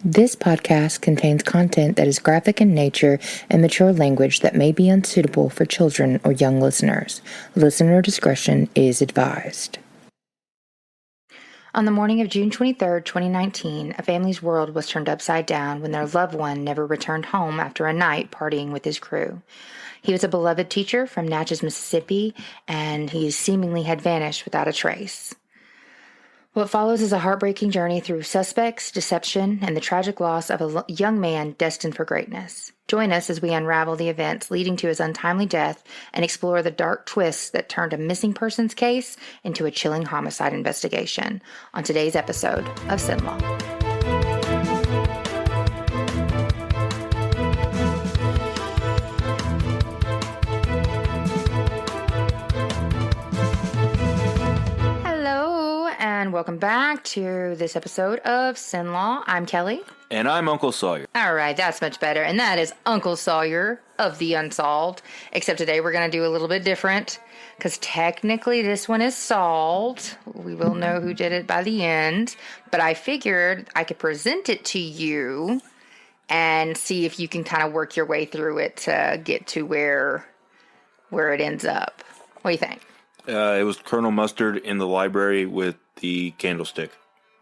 This podcast contains content that is graphic in nature and mature language that may be unsuitable for children or young listeners. Listener discretion is advised. On the morning of June 23, 2019, a family's world was turned upside down when their loved one never returned home after a night partying with his crew. He was a beloved teacher from Natchez, Mississippi, and he seemingly had vanished without a trace. What follows is a heartbreaking journey through suspects, deception, and the tragic loss of a young man destined for greatness. Join us as we unravel the events leading to his untimely death and explore the dark twists that turned a missing persons case into a chilling homicide investigation on today's episode of Sin Law. And welcome back to this episode of Sin Law. I'm Kellye. And I'm Uncle Sawyer. All right, that's much better. And that is Uncle Sawyer of the Unsolved. Except today we're going to do a little bit different because technically this one is solved. We will know who did it by the end. But I figured I could present it to you and see if you can kind of work your way through it to get to where it ends up. What do you think? It was Colonel Mustard in the library with the candlestick.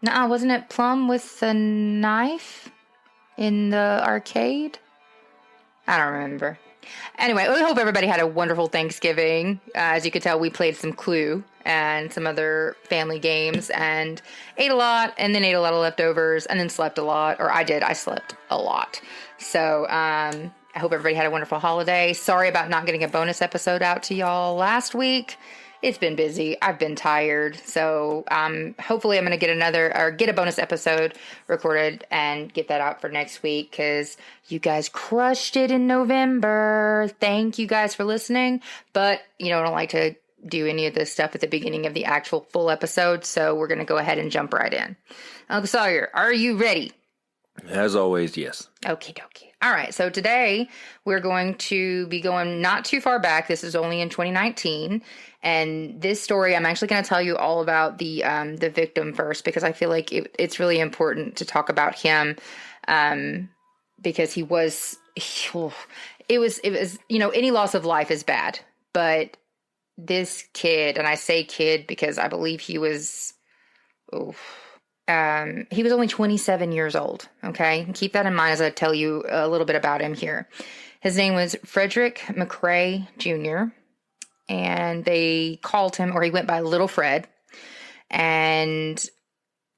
Nuh-uh, wasn't it Plum with the knife in the arcade? I don't remember. Anyway, we hope everybody had a wonderful Thanksgiving. As you could tell, we played some Clue and some other family games and ate a lot and then ate a lot of leftovers and then slept a lot. Or I did. I slept a lot. So I hope everybody had a wonderful holiday. Sorry about not getting a bonus episode out to y'all last week. It's been busy. I've been tired. So hopefully I'm going to get a bonus episode recorded and get that out for next week because you guys crushed it in November. Thank you guys for listening. But, I don't like to do any of this stuff at the beginning of the actual full episode. So we're going to go ahead and jump right in. Uncle Sawyer, are you ready? As always, yes. Okie dokie. All right, so today we're going to be going not too far back. This is only in 2019, and this story I'm actually going to tell you all about the victim first because I feel like it's really important to talk about him because it was any loss of life is bad, but this kid, and I say kid because I believe he was only 27 years old, okay? Keep that in mind as I tell you a little bit about him here. His name was Frederick McCray Jr., and they called him, or he went by Little Fred, and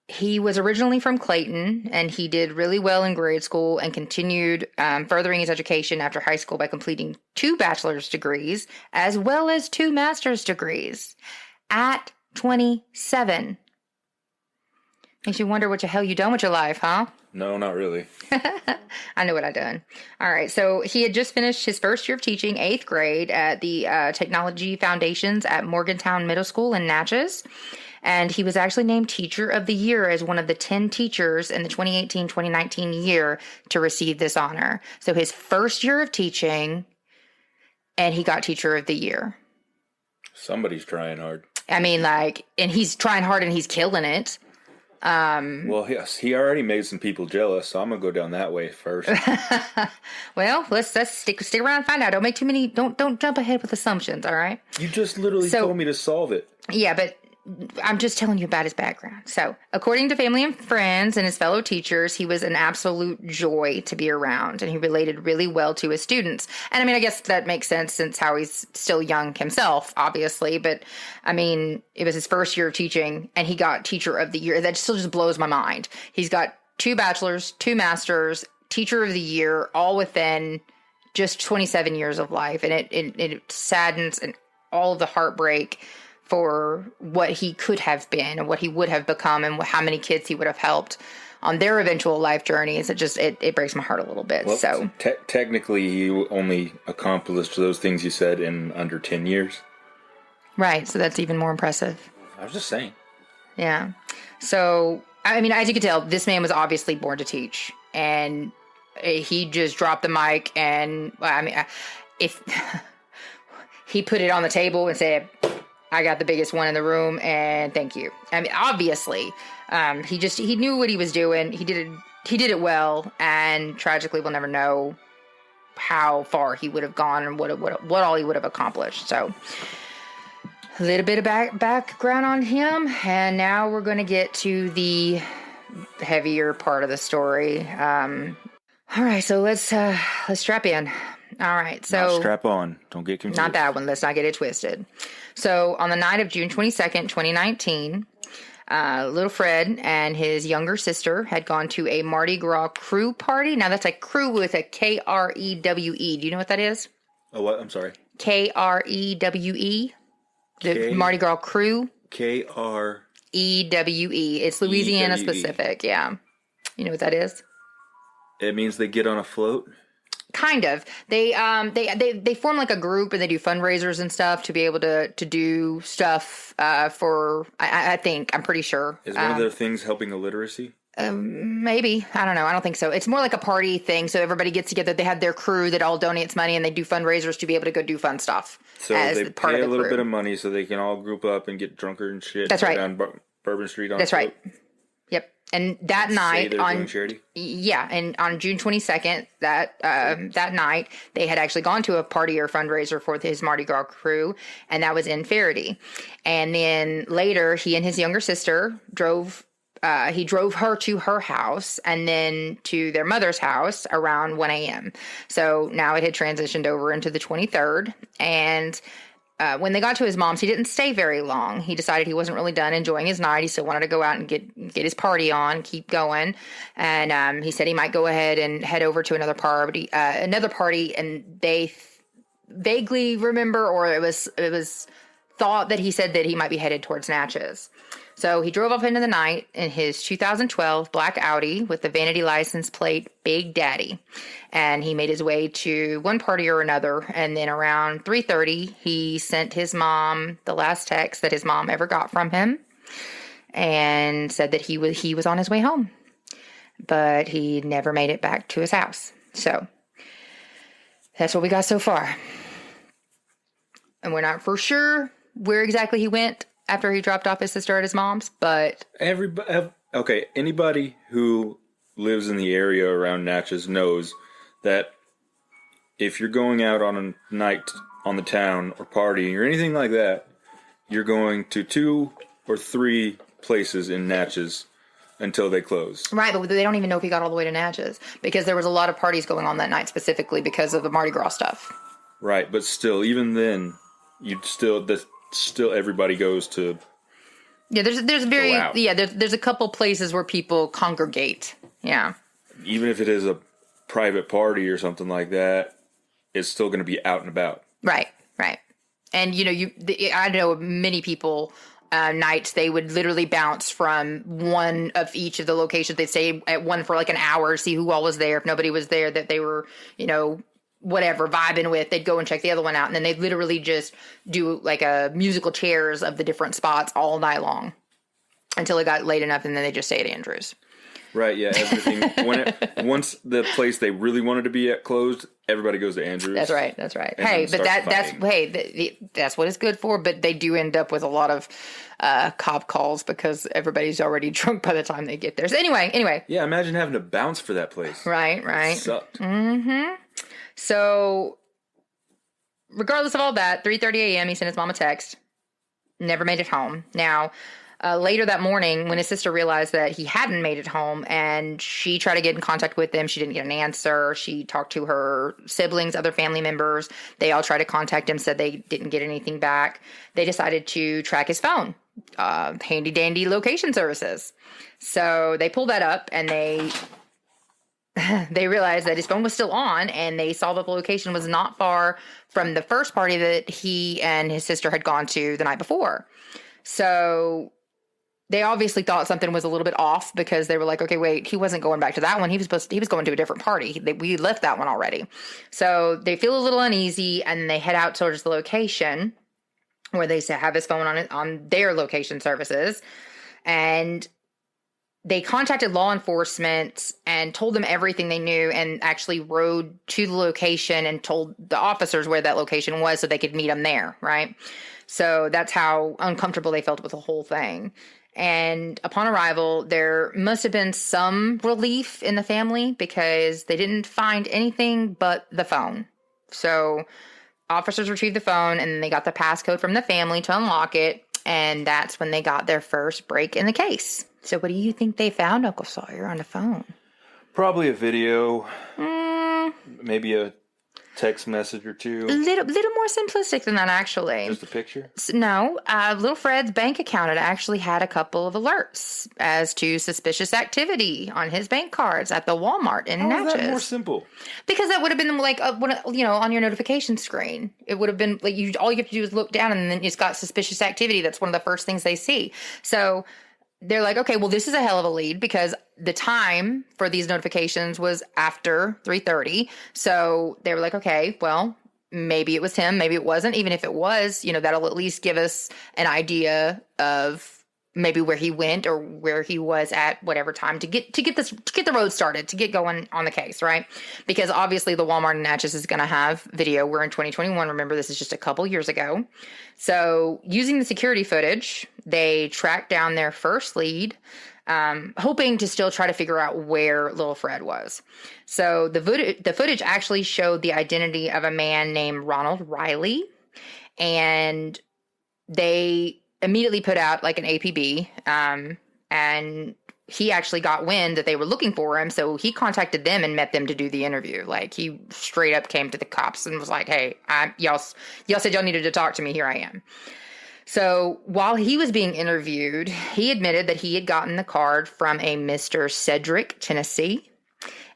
he was originally from Clayton, and he did really well in grade school and continued furthering his education after high school by completing 2 bachelor's degrees as well as 2 master's degrees at 27. Makes you wonder what the hell you done with your life, huh? No, not really. I know what I done. All right, so he had just finished his first year of teaching, 8th grade, at the Technology Foundations at Morgantown Middle School in Natchez. And he was actually named Teacher of the Year as one of the 10 teachers in the 2018-2019 year to receive this honor. So his first year of teaching, and he got Teacher of the Year. Somebody's trying hard. I mean, and he's trying hard and he's killing it. Well, yes, he already made some people jealous, so I'm gonna go down that way first. Well, let's stick around and find out. Don't jump ahead with assumptions, all right? You just literally told me to solve it. Yeah, but I'm just telling you about his background. So, according to family and friends and his fellow teachers, he was an absolute joy to be around, and he related really well to his students. And I mean, I guess that makes sense since how he's still young himself, obviously. But I mean, it was his first year of teaching, and he got Teacher of the Year. That still just blows my mind. He's got 2 bachelors, 2 masters, Teacher of the Year, all within just 27 years of life, and it saddens and all of the heartbreak for what he could have been and what he would have become and how many kids he would have helped on their eventual life journeys. It breaks my heart a little bit. Well, so technically he only accomplished those things you said in under 10 years. Right. So that's even more impressive. I was just saying. Yeah. So, I mean, as you can tell, this man was obviously born to teach, and he just dropped the mic and, I mean, if he put it on the table and said, I got the biggest one in the room, and thank you. I mean, obviously, he knew what he was doing. He did he did it well, and tragically we'll never know how far he would have gone and what all he would have accomplished. So a little bit of background on him, and now we're going to get to the heavier part of the story. All right, so let's strap in. All right, so not strap on. Don't get confused. Not that one. Let's not get it twisted. So on the night of June 22nd, 2019, little Fred and his younger sister had gone to a Mardi Gras crew party. Now that's a crew with a K-R-E-W-E. Do you know what that is? Oh, what? I'm sorry. K-R-E-W-E. The Mardi Gras crew. K-R-E-W-E. It's Louisiana specific. Yeah. You know what that is? It means they get on a float. Kind of. They form like a group and they do fundraisers and stuff to be able to do stuff for. I think I'm pretty sure. Is one of their things helping illiteracy? Maybe. I don't know. I don't think so. It's more like a party thing. So everybody gets together. They have their crew that all donates money and they do fundraisers to be able to go do fun stuff. So they pay a little bit of money so they can all group up and get drunker and shit. That's right. On Bourbon Street. That's right. Yep. And that night on charity? Yeah, and on June 22nd, that night they had actually gone to a party or fundraiser for his Mardi Gras crew, and that was in Faraday. And then later, he and his younger sister drove her to her house and then to their mother's house around 1 a.m. So now it had transitioned over into the 23rd, and when they got to his mom's, he didn't stay very long. He decided he wasn't really done enjoying his night. He still wanted to go out and get his party on, keep going. And he said he might go ahead and head over to another party. And they vaguely remember, or it was thought that he said that he might be headed towards Natchez. So he drove off into the night in his 2012 black Audi with the vanity license plate Big Daddy. And he made his way to one party or another. And then around 3:30, he sent his mom the last text that his mom ever got from him and said that he was on his way home. But he never made it back to his house. So that's what we got so far. And we're not for sure where exactly he went after he dropped off his sister at his mom's, but anybody who lives in the area around Natchez knows that if you're going out on a night on the town or partying or anything like that, you're going to 2 or 3 places in Natchez until they close. Right, but they don't even know if he got all the way to Natchez because there was a lot of parties going on that night specifically because of the Mardi Gras stuff. Right, but still, even then, still everybody goes to. Yeah, there's a couple places where people congregate. Yeah. Even if it is a private party or something like that, it's still going to be out and about. Right. And I know many people nights they would literally bounce from one of each of the locations. They'd stay at one for like an hour, see who all was there. If nobody was there that they were, whatever, vibing with, they'd go and check the other one out. And then they'd literally just do like a musical chairs of the different spots all night long until it got late enough. And then they just stay at Andrew's. Right. Yeah. Everything. Once the place they really wanted to be at closed, everybody goes to Andrew's. That's right. Hey, but that's what it's good for. But they do end up with a lot of cop calls because everybody's already drunk by the time they get there. So anyway. Yeah. Imagine having to bounce for that place. Right. It sucked. Mm-hmm. So, regardless of all that, 3:30 a.m., he sent his mom a text. Never made it home. Now, later that morning, when his sister realized that he hadn't made it home, and she tried to get in contact with him, she didn't get an answer. She talked to her siblings, other family members. They all tried to contact him, said they didn't get anything back. They decided to track his phone. Handy-dandy location services. So, they pulled that up, and they realized that his phone was still on, and they saw that the location was not far from the first party that he and his sister had gone to the night before. So they obviously thought something was a little bit off because they were like, okay, wait, he wasn't going back to that one. He was going to a different party. We left that one already. So they feel a little uneasy, and they head out towards the location where they have his phone on their location services. And they contacted law enforcement and told them everything they knew, and actually rode to the location and told the officers where that location was so they could meet them there, right? So that's how uncomfortable they felt with the whole thing. And upon arrival, there must have been some relief in the family because they didn't find anything but the phone. So officers retrieved the phone and they got the passcode from the family to unlock it. And that's when they got their first break in the case. So what do you think they found, Uncle Sawyer, on the phone? Probably a video. Maybe a text message or two. Little more simplistic than that, actually. Just a picture? No. Little Fred's bank account had actually had a couple of alerts as to suspicious activity on his bank cards at the Walmart in Natchez. How is that more simple? Because that would have been like, on your notification screen. It would have been like all you have to do is look down and then it's got suspicious activity. That's one of the first things they see. So they're like, okay, well, this is a hell of a lead because the time for these notifications was after 3:30. So they were like, okay, well, maybe it was him, maybe it wasn't. Even if it was, that'll at least give us an idea of maybe where he went or where he was at whatever time to get the road started, to get going on the case, right? Because obviously the Walmart in Natchez is going to have video. We're in 2021. Remember, this is just a couple years ago. So using the security footage, they tracked down their first lead, hoping to still try to figure out where little Fred was. So the footage actually showed the identity of a man named Ronald Riley, and they immediately put out like an APB, and he actually got wind that they were looking for him, so he contacted them and met them to do the interview. Like, he straight up came to the cops and was like, hey, y'all said y'all needed to talk to me, here I am. So while he was being interviewed, he admitted that he had gotten the card from a Mr. Cedric Tennessee.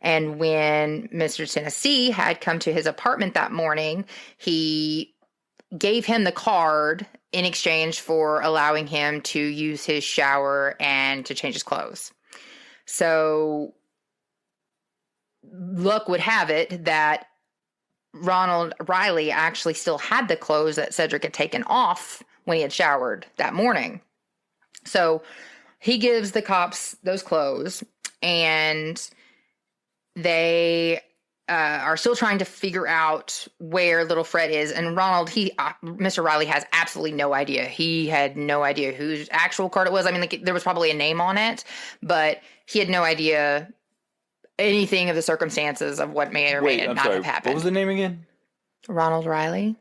And when Mr. Tennessee had come to his apartment that morning, he gave him the card in exchange for allowing him to use his shower and to change his clothes. So luck would have it that Ronald Riley actually still had the clothes that Cedric had taken off when he had showered that morning. So he gives the cops those clothes, and they are still trying to figure out where little Fred is. And Ronald, Mr. Riley has absolutely no idea. He had no idea whose actual card it was. I mean, like, there was probably a name on it, but he had no idea anything of the circumstances of what may or may not have happened. What was the name again? Ronald Riley.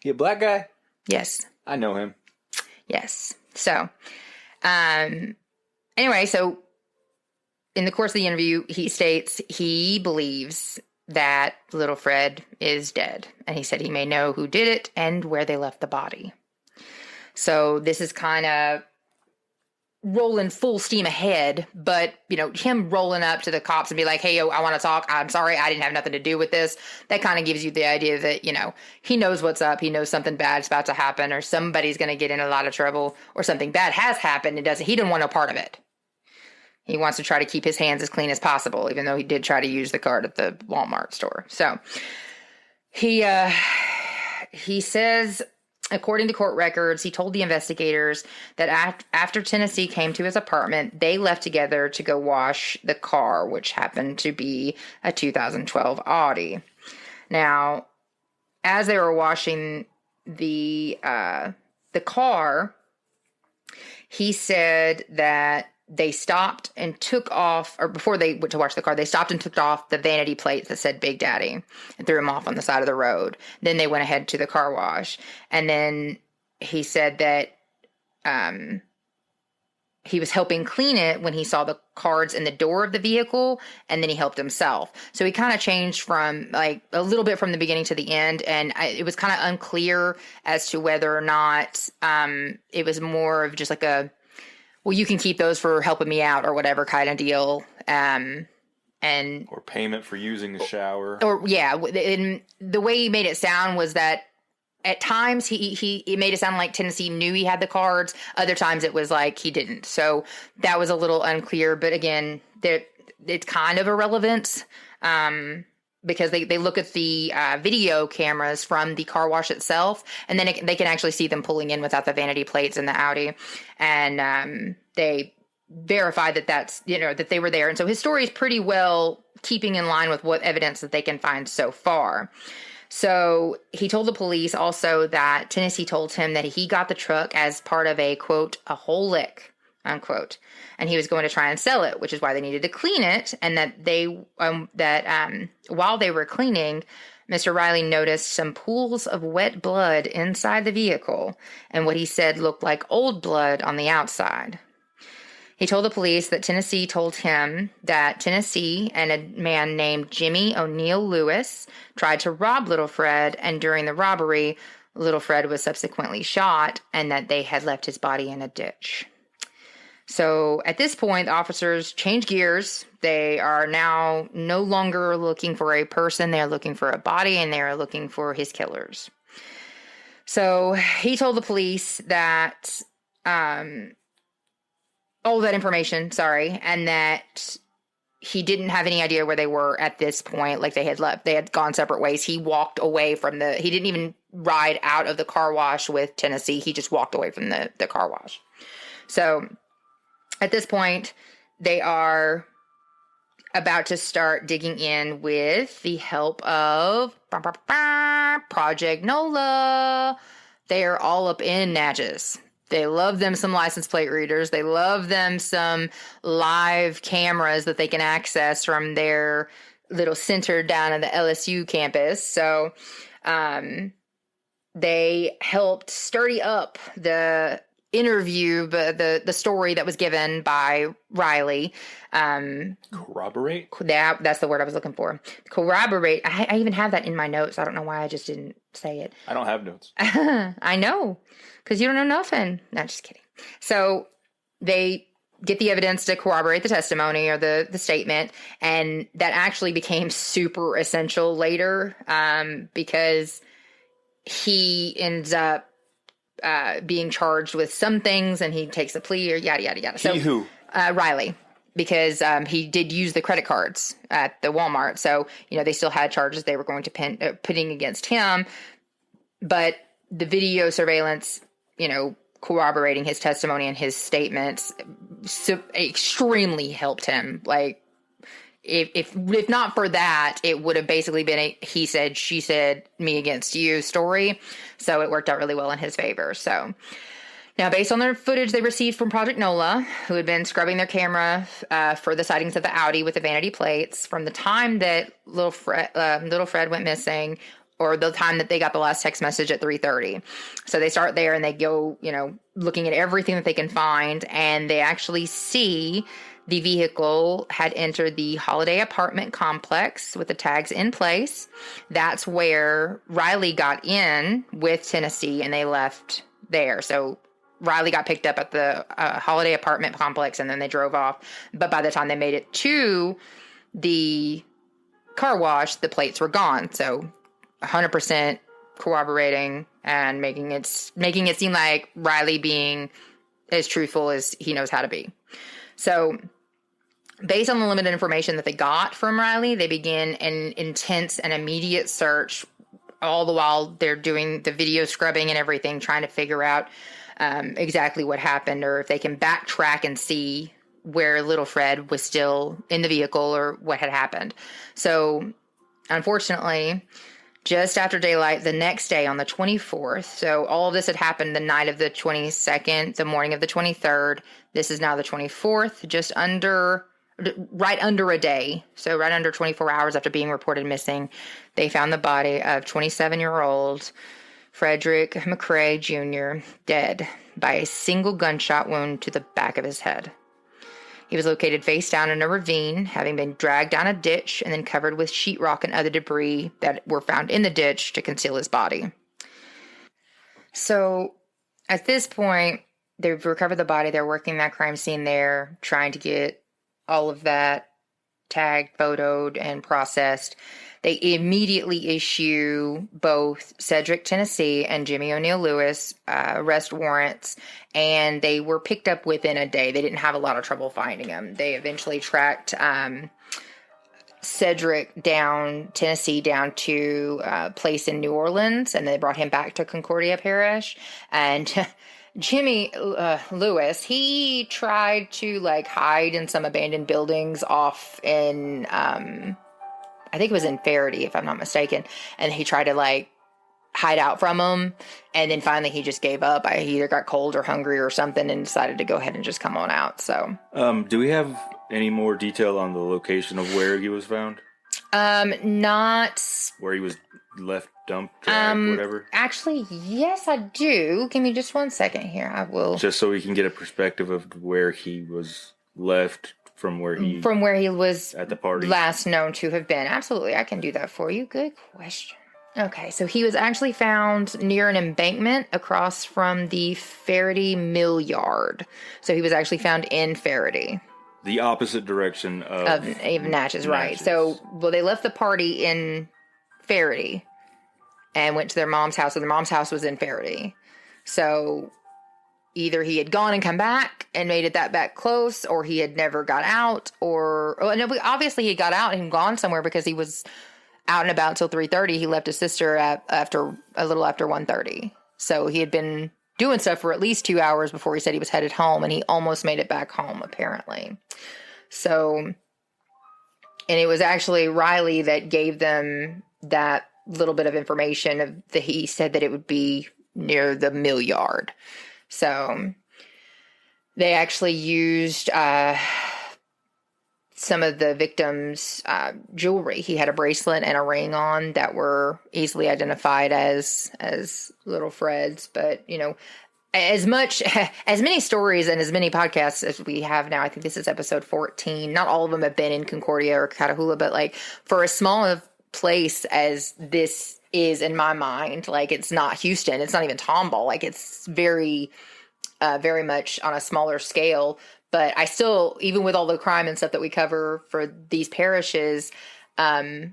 You a black guy? Yes. I know him. Yes. So, anyway, so in the course of the interview, he states he believes that little Fred is dead. And he said he may know who did it and where they left the body. So this is kind of rolling full steam ahead, but, him rolling up to the cops and be like, hey, yo, I want to talk. I'm sorry, I didn't have nothing to do with this. That kind of gives you the idea that, he knows what's up. He knows something bad's about to happen, or somebody's going to get in a lot of trouble, or something bad has happened. He didn't want no part of it. He wants to try to keep his hands as clean as possible, even though he did try to use the card at the Walmart store. So he says, according to court records, he told the investigators that after Tennessee came to his apartment, they left together to go wash the car, which happened to be a 2012 Audi. Now, as they were washing the car, he said that they stopped and took off, or before they went to wash the car, they stopped and took off the vanity plates that said Big Daddy and threw them off on the side of the road. Then they went ahead to the car wash. And then he said that he was helping clean it when he saw the cards in the door of the vehicle, and then he helped himself. So he kind of changed from like a little bit from the beginning to the end, and it was kind of unclear as to whether or not it was more of just like well, you can keep those for helping me out or whatever kind of deal. Or payment for using the shower. Or yeah, and the way he made it sound was that at times he made it sound like Tennessee knew he had the cards. Other times it was like he didn't. So that was a little unclear. But again, it's kind of irrelevant because they look at the video cameras from the car wash itself, and then they can actually see them pulling in without the vanity plates in the Audi, and they verify that that's that they were there. And so his story is pretty well keeping in line with what evidence that they can find so far. So he told the police also that Tennessee told him that he got the truck as part of a, quote, a whole lick. unquote. And he was going to try and sell it, which is why they needed to clean it. And while they were cleaning, Mr. Riley noticed some pools of wet blood inside the vehicle, and what he said looked like old blood on the outside. He told the police that Tennessee told him that Tennessee and a man named Jimmy O'Neill Lewis tried to rob Little Fred, and during the robbery, Little Fred was subsequently shot, and that they had left his body in a ditch. So at this point, the officers change gears. They are now no longer looking for a person. They're looking for a body, and they're looking for his killers. So he told the police that, all that information, and that he didn't have any idea where they were at this point. Like, they had left. They had gone separate ways. He walked away from he didn't even ride out of the car wash with Tennessee. He just walked away from the car wash. So at this point, they are about to start digging in with the help of Project NOLA. They are all up in Natchez. They love them some license plate readers. They love them some live cameras that they can access from their little center down at the LSU campus. So they helped sturdy up the interview, the story that was given by Riley. Corroborate? That's the word I was looking for. Corroborate. I even have that in my notes. I don't know why I just didn't say it. I don't have notes. I know, because you don't know nothing. No, just kidding. So they get the evidence to corroborate the testimony or the statement, and that actually became super essential later, because he ends up being charged with some things, and he takes a plea or yada, yada, yada. So, who? Riley, because he did use the credit cards at the Walmart. So, they still had charges they were going to putting against him. But the video surveillance, corroborating his testimony and his statements extremely helped him. Like, if not for that, it would have basically been a he said, she said, me against you story. So it worked out really well in his favor. So now, based on the footage they received from Project NOLA, who had been scrubbing their camera for the sightings of the Audi with the vanity plates, from the time that Little Fred went missing, or the time that they got the last text message at 3:30. So they start there and they go, looking at everything that they can find, and they actually see the vehicle had entered the Holiday apartment complex with the tags in place. That's where Riley got in with Tennessee, and they left there. So Riley got picked up at the Holiday apartment complex, and then they drove off. But by the time they made it to the car wash, the plates were gone. So 100% corroborating and making it seem like Riley being as truthful as he knows how to be. So based on the limited information that they got from Riley, they begin an intense and immediate search, all the while they're doing the video scrubbing and everything, trying to figure out exactly what happened, or if they can backtrack and see where Little Fred was still in the vehicle or what had happened. So unfortunately, just after daylight the next day on the 24th, so all of this had happened the night of the 22nd, the morning of the 23rd. This is now the 24th, right under a day. So right under 24 hours after being reported missing, they found the body of 27-year-old Frederick McCray Jr. dead by a single gunshot wound to the back of his head. He was located face down in a ravine, having been dragged down a ditch and then covered with sheetrock and other debris that were found in the ditch to conceal his body. So at this point, they've recovered the body. They're working that crime scene there, trying to get all of that tagged, photoed, and processed. They immediately issue both Cedric Tennessee and Jimmy O'Neill Lewis arrest warrants, and they were picked up within a day. They didn't have a lot of trouble finding them. They eventually tracked Tennessee down to a place in New Orleans, and they brought him back to Concordia Parish. And Jimmy Lewis, he tried to hide in some abandoned buildings off in I think it was in Faraday, if I'm not mistaken. And he tried to hide out from him. And then finally he just gave up. He either got cold or hungry or something and decided to go ahead and just come on out. So, do we have any more detail on the location of where he was found? Not where he was left, dumped, dragged, whatever. Actually, yes, I do. Give me just 1 second here. I will. Just so we can get a perspective of where he was left from where he was at the party last known to have been. Absolutely, I can do that for you. Good question. Okay, so he was actually found near an embankment across from the Faraday Mill Yard. So he was actually found in Faraday. The opposite direction of Natchez, right. So, they left the party in Faraday and went to their mom's house. And their mom's house was in Faraday. So, either he had gone and come back and made it that back close, or he had never got out, obviously he got out and gone somewhere because he was out and about until 3:30. He left his sister after a little after 1:30. So he had been doing stuff for at least 2 hours before he said he was headed home, and he almost made it back home, apparently. So, and it was actually Riley that gave them that little bit of information that he said that it would be near the mill yard. So they actually used some of the victim's jewelry. He had a bracelet and a ring on that were easily identified as little Fred's. But, as many stories and as many podcasts as we have now, I think this is episode 14. Not all of them have been in Concordia or Catahoula, but for as small a place as this is in my mind, it's not Houston, it's not even Tomball. It's very, very much on a smaller scale. But I still, even with all the crime and stuff that we cover for these parishes, I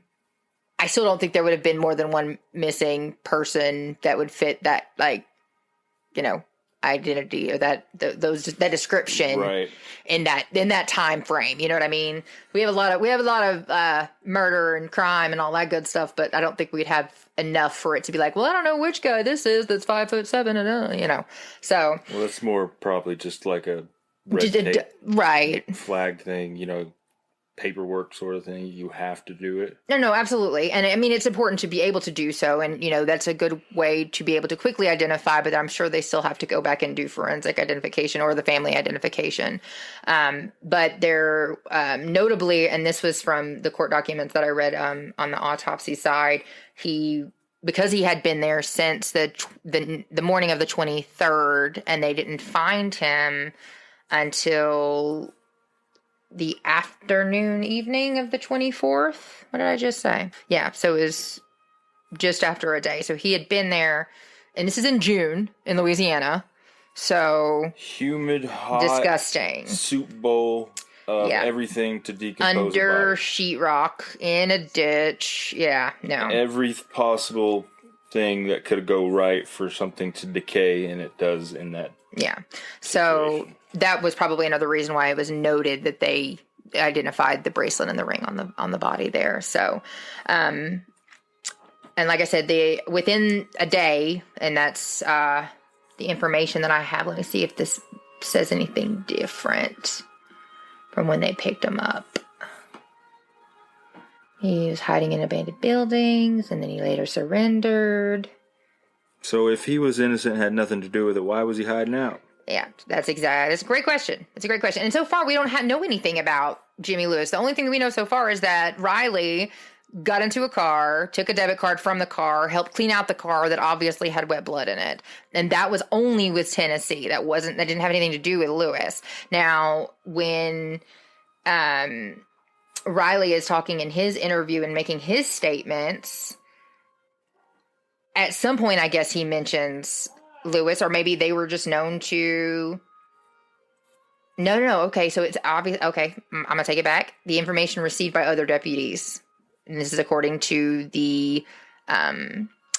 still don't think there would have been more than one missing person that would fit that, identity or that description, right, in that time frame. You know what I mean? We have a lot of murder and crime and all that good stuff, but I don't think we'd have enough for it to be I don't know which guy this is that's 5'7" and So, well, it's more probably just like a red tape, right, flag thing, paperwork sort of thing. You have to do it. No, absolutely. And I mean, it's important to be able to do so. And, that's a good way to be able to quickly identify, but I'm sure they still have to go back and do forensic identification or the family identification. But they're notably, and this was from the court documents that I read on the autopsy side, because he had been there since the morning of the 23rd, and they didn't find him until the evening of the 24th. What did I just say? Yeah, so it was just after a day. So he had been there, and this is in June in Louisiana. So humid, hot, disgusting soup bowl of everything to decompose under sheetrock in a ditch. Yeah, no, every possible thing that could go right for something to decay, and it does in that. Yeah, so situation. That was probably another reason why it was noted that they identified the bracelet and the ring on the body there. So, and like I said, within a day, and that's the information that I have. Let me see if this says anything different from when they picked him up. He was hiding in abandoned buildings, and then he later surrendered. So if he was innocent and had nothing to do with it, why was he hiding out? Yeah, that's a great question. It's a great question. And so far, we don't know anything about Jimmy Lewis. The only thing that we know so far is that Riley got into a car, took a debit card from the car, helped clean out the car that obviously had wet blood in it. And that was only with Tennessee. That didn't have anything to do with Lewis. Now, when Riley is talking in his interview and making his statements, at some point, I guess he mentions Lewis, or maybe they were just known to. No. Okay, so it's obvious. Okay, I'm gonna take it back. The information received by other deputies, and this is according to the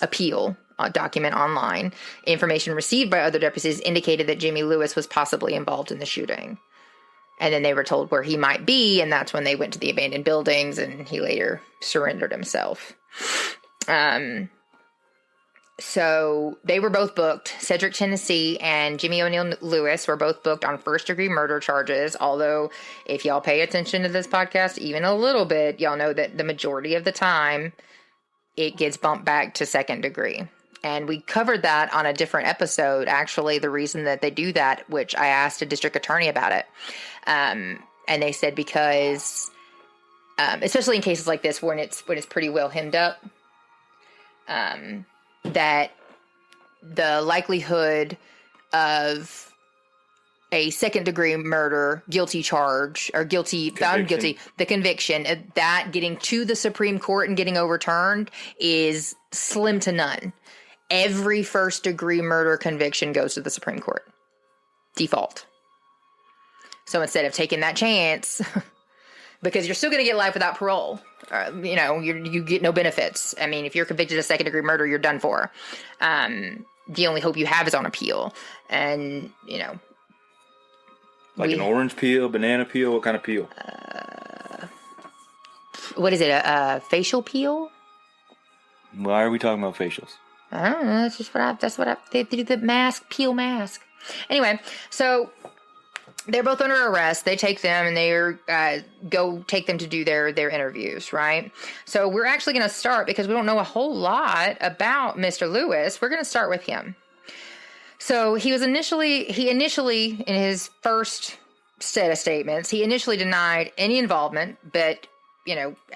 appeal document online. Information received by other deputies indicated that Jimmy Lewis was possibly involved in the shooting, and then they were told where he might be, and that's when they went to the abandoned buildings, and he later surrendered himself. So they were both booked. Cedric Tennessee and Jimmy O'Neill Lewis were both booked on first-degree murder charges, although if y'all pay attention to this podcast even a little bit, y'all know that the majority of the time it gets bumped back to second degree. And we covered that on a different episode, actually, the reason that they do that, which I asked a district attorney about it. And they said because, especially in cases like this when it's pretty well hemmed up, that the likelihood of a second-degree murder guilty charge or found guilty, the conviction, that getting to the Supreme Court and getting overturned is slim to none. Every first-degree murder conviction goes to the Supreme Court. Default. So instead of taking that chance, because you're still going to get life without parole, you get no benefits. I mean, if you're convicted of second-degree murder, you're done for. The only hope you have is on appeal. And, an orange peel, banana peel, what kind of peel? What is it, a facial peel? Why are we talking about facials? I don't know. That's just they do the peel mask. Anyway, so they're both under arrest. They take them and they go take them to do their interviews, right? So we're actually going to start, because we don't know a whole lot about Mr. Lewis. We're going to start with him. So he initially, in his first set of statements, he initially denied any involvement, but,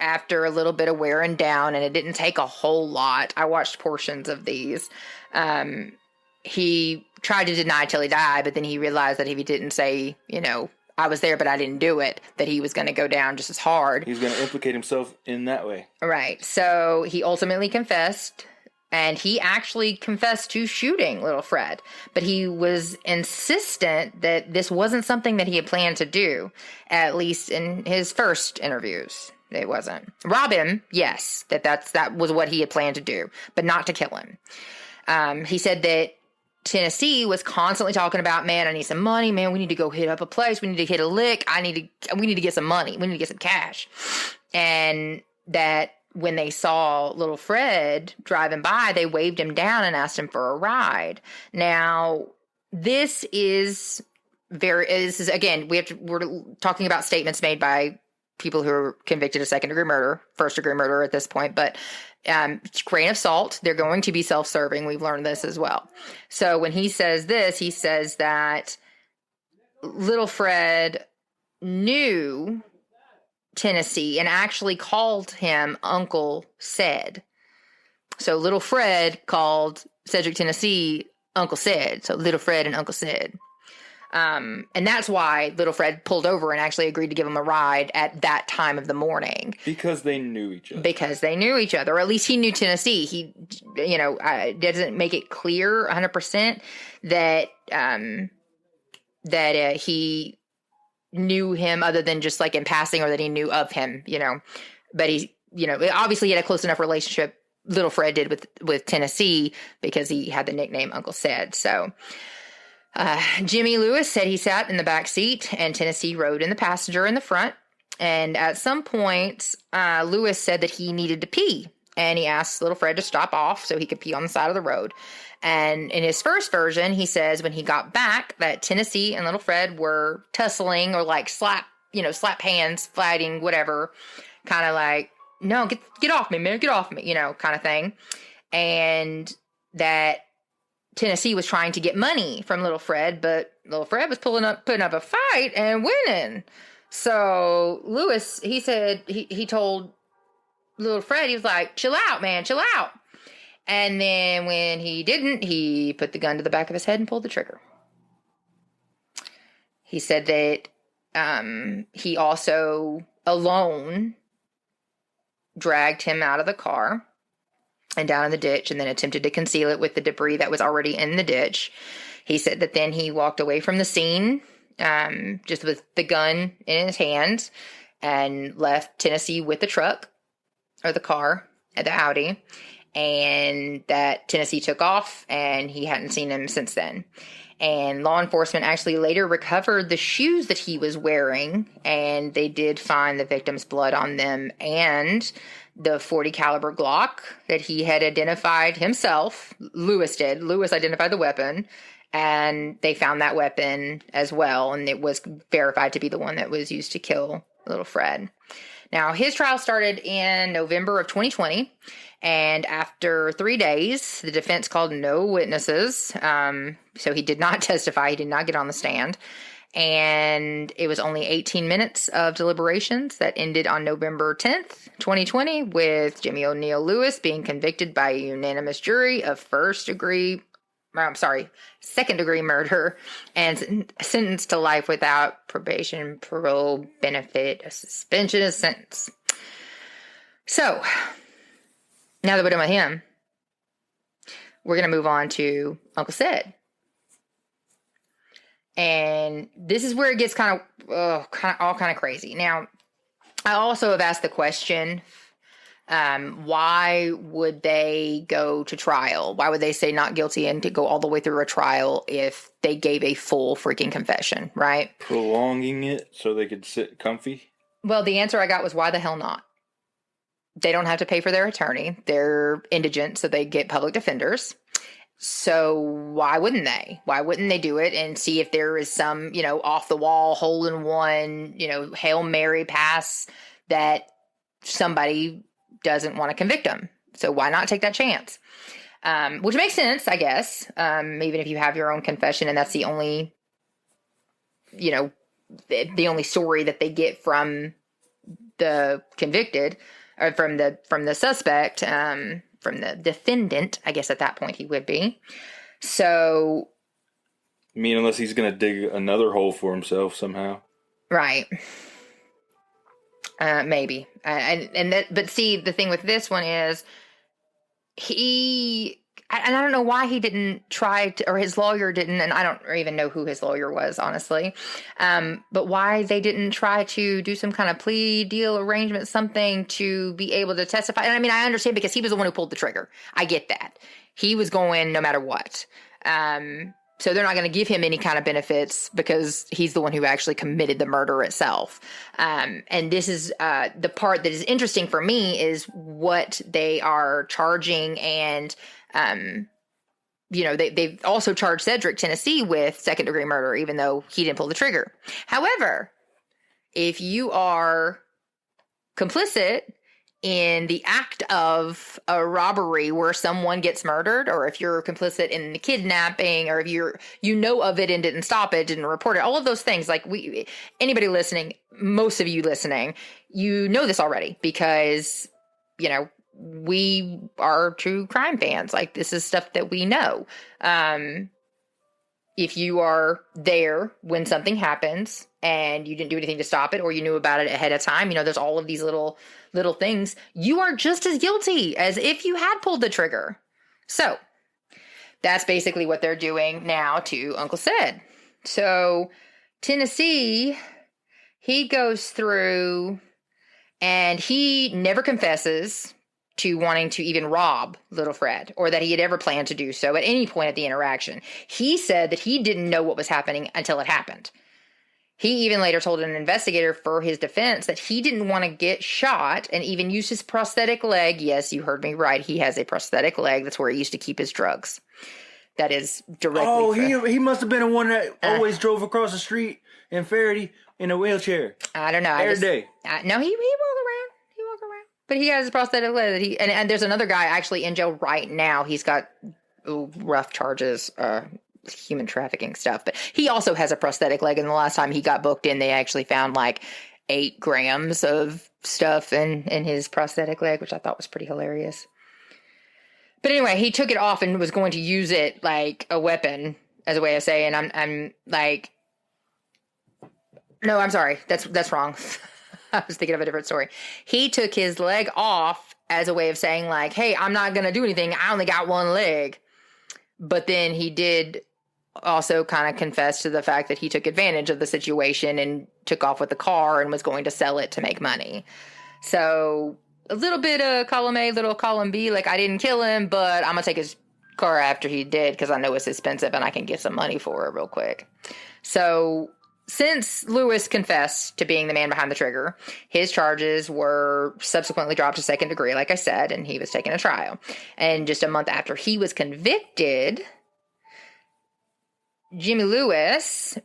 after a little bit of wearing down, and it didn't take a whole lot, I watched portions of these, he tried to deny till he died, but then he realized that if he didn't say, I was there, but I didn't do it, that he was going to go down just as hard. He's going to implicate himself in that way. Right. So he ultimately confessed. And he actually confessed to shooting little Fred. But he was insistent that this wasn't something that he had planned to do, at least in his first interviews. It wasn't. Rob him, yes, that was what he had planned to do, but not to kill him. He said that Tennessee was constantly talking about, man, I need some money. Man, we need to go hit up a place. We need to hit a lick. We need to get some money. We need to get some cash. And that when they saw little Fred driving by, they waved him down and asked him for a ride. Now, this is again, we're talking about statements made by people who are convicted of second-degree murder, first-degree murder at this point, but grain of salt, they're going to be self-serving. We've learned this as well. So when he says this, he says that little Fred knew Tennessee and actually called him Uncle Said. So little Fred called Cedric Tennessee Uncle Said. So little Fred and Uncle Said. And that's why little Fred pulled over and actually agreed to give him a ride at that time of the morning. Because they knew each other. Or at least he knew Tennessee. He, doesn't make it clear 100% that he knew him other than just like in passing, or that he knew of him, but he, obviously he had a close enough relationship, little Fred did, with Tennessee, because he had the nickname Uncle Said. So, Jimmy Lewis said he sat in the back seat and Tennessee rode in the passenger in the front. And at some point, Lewis said that he needed to pee, and he asked little Fred to stop off so he could pee on the side of the road. And in his first version, he says when he got back that Tennessee and little Fred were tussling, or like slap hands, fighting, whatever, kind of like, no, get off me, man, get off me, kind of thing. And that Tennessee was trying to get money from little Fred, but little Fred was putting up a fight and winning. So Lewis, he said, he told little Fred, he was like, chill out, man, chill out. And then when he didn't, he put the gun to the back of his head and pulled the trigger. He said that he also alone dragged him out of the car and down in the ditch, and then attempted to conceal it with the debris that was already in the ditch. He said that then he walked away from the scene, just with the gun in his hands, and left Tennessee with the truck, or the car, the Audi, and that Tennessee took off, and he hadn't seen him since then. And law enforcement actually later recovered the shoes that he was wearing, and they did find the victim's blood on them, and the .40 caliber Glock that he had identified himself. Lewis did. Lewis identified the weapon, and they found that weapon as well, and it was verified to be the one that was used to kill little Fred. Now, his trial started in November of 2020, and after 3 days, the defense called no witnesses, so he did not testify. He did not get on the stand, and it was only 18 minutes of deliberations that ended on November 10th, 2020, with Jimmy O'Neill Lewis being convicted by a unanimous jury of second-degree murder and sentenced to life without probation, parole, benefit, a suspension of sentence. So, now that we're done with him, we're going to move on to Uncle Sid. And this is where it gets kind of crazy. Now, I also have asked the question, why would they go to trial? Why would they say not guilty and to go all the way through a trial if they gave a full freaking confession, right? Prolonging it so they could sit comfy? Well, the answer I got was, why the hell not? They don't have to pay for their attorney. They're indigent, so they get public defenders. So why wouldn't they? Why wouldn't they do it and see if there is some, off the wall, hole in one, Hail Mary pass that somebody doesn't want to convict them? So why not take that chance? Which makes sense, I guess. Even if you have your own confession and that's the only, the only story that they get from the convicted or from the suspect, from the defendant, I guess at that point he would be. So, I mean, unless he's going to dig another hole for himself somehow. Right. Maybe. But see, the thing with this one is I don't know why he didn't try to, or his lawyer didn't, and I don't even know who his lawyer was, honestly. But why they didn't try to do some kind of plea deal arrangement, something to be able to testify. And I mean, I understand because he was the one who pulled the trigger. I get that. He was going no matter what. So they're not going to give him any kind of benefits because he's the one who actually committed the murder itself. And this is the part that is interesting for me is what they are charging. And, they've also charged Cedric, Tennessee with second-degree murder, even though he didn't pull the trigger. However, if you are complicit in the act of a robbery where someone gets murdered, or if you're complicit in the kidnapping, or if you know of it and didn't stop it, didn't report it, all of those things, like anybody listening, most of you listening, you know this already because, we are true crime fans. Like, this is stuff that we know. If you are there when something happens and you didn't do anything to stop it, or you knew about it ahead of time, there's all of these little things. You are just as guilty as if you had pulled the trigger. So that's basically what they're doing now to Uncle Sid. So Tennessee, he goes through and he never confesses to wanting to even rob little Fred, or that he had ever planned to do so at any point at the interaction. He said that he didn't know what was happening until it happened. He even later told an investigator for his defense that he didn't want to get shot and even use his prosthetic leg. Yes, you heard me right. He has a prosthetic leg. That's where he used to keep his drugs. That is directly. Oh, he must have been the one that always drove across the street in Faraday in a wheelchair. I don't know. Every day. No, he walked around. But he has a prosthetic leg that and there's another guy actually in jail right now. He's got rough charges, human trafficking stuff. But he also has a prosthetic leg. And the last time he got booked in, they actually found like 8 grams of stuff in his prosthetic leg, which I thought was pretty hilarious. But anyway, he took it off and was going to use it like a weapon as a way of saying, I'm like, no, I'm sorry. That's wrong. I was thinking of a different story. He took his leg off as a way of saying like, hey, I'm not going to do anything. I only got one leg. But then he did also kind of confess to the fact that he took advantage of the situation and took off with the car and was going to sell it to make money. So a little bit of column A, little column B, like I didn't kill him, but I'm going to take his car after he did because I know it's expensive and I can get some money for it real quick. So since Lewis confessed to being the man behind the trigger, his charges were subsequently dropped to second degree, like I said, and he was taken to trial. And just a month after he was convicted, Jimmy Lewis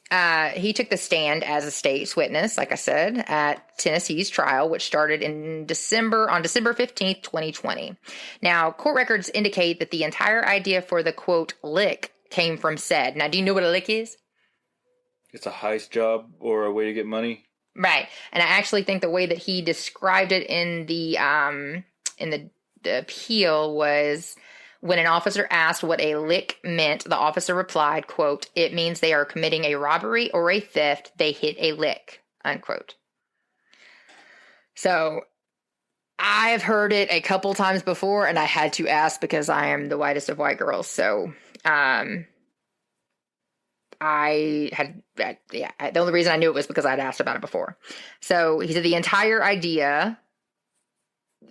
He took the stand as a state's witness, like I said, at Tennessee's trial, which started on December 15th, 2020. Now, court records indicate that the entire idea for the, quote, lick came from said. Now, do you know what a lick is? It's a heist job or a way to get money. Right. And I actually think the way that he described it in the appeal was when an officer asked what a lick meant, the officer replied, quote, it means they are committing a robbery or a theft. They hit a lick, unquote. So I've heard it a couple times before, and I had to ask because I am the whitest of white girls. So the only reason I knew it was because I'd asked about it before. So he said the entire idea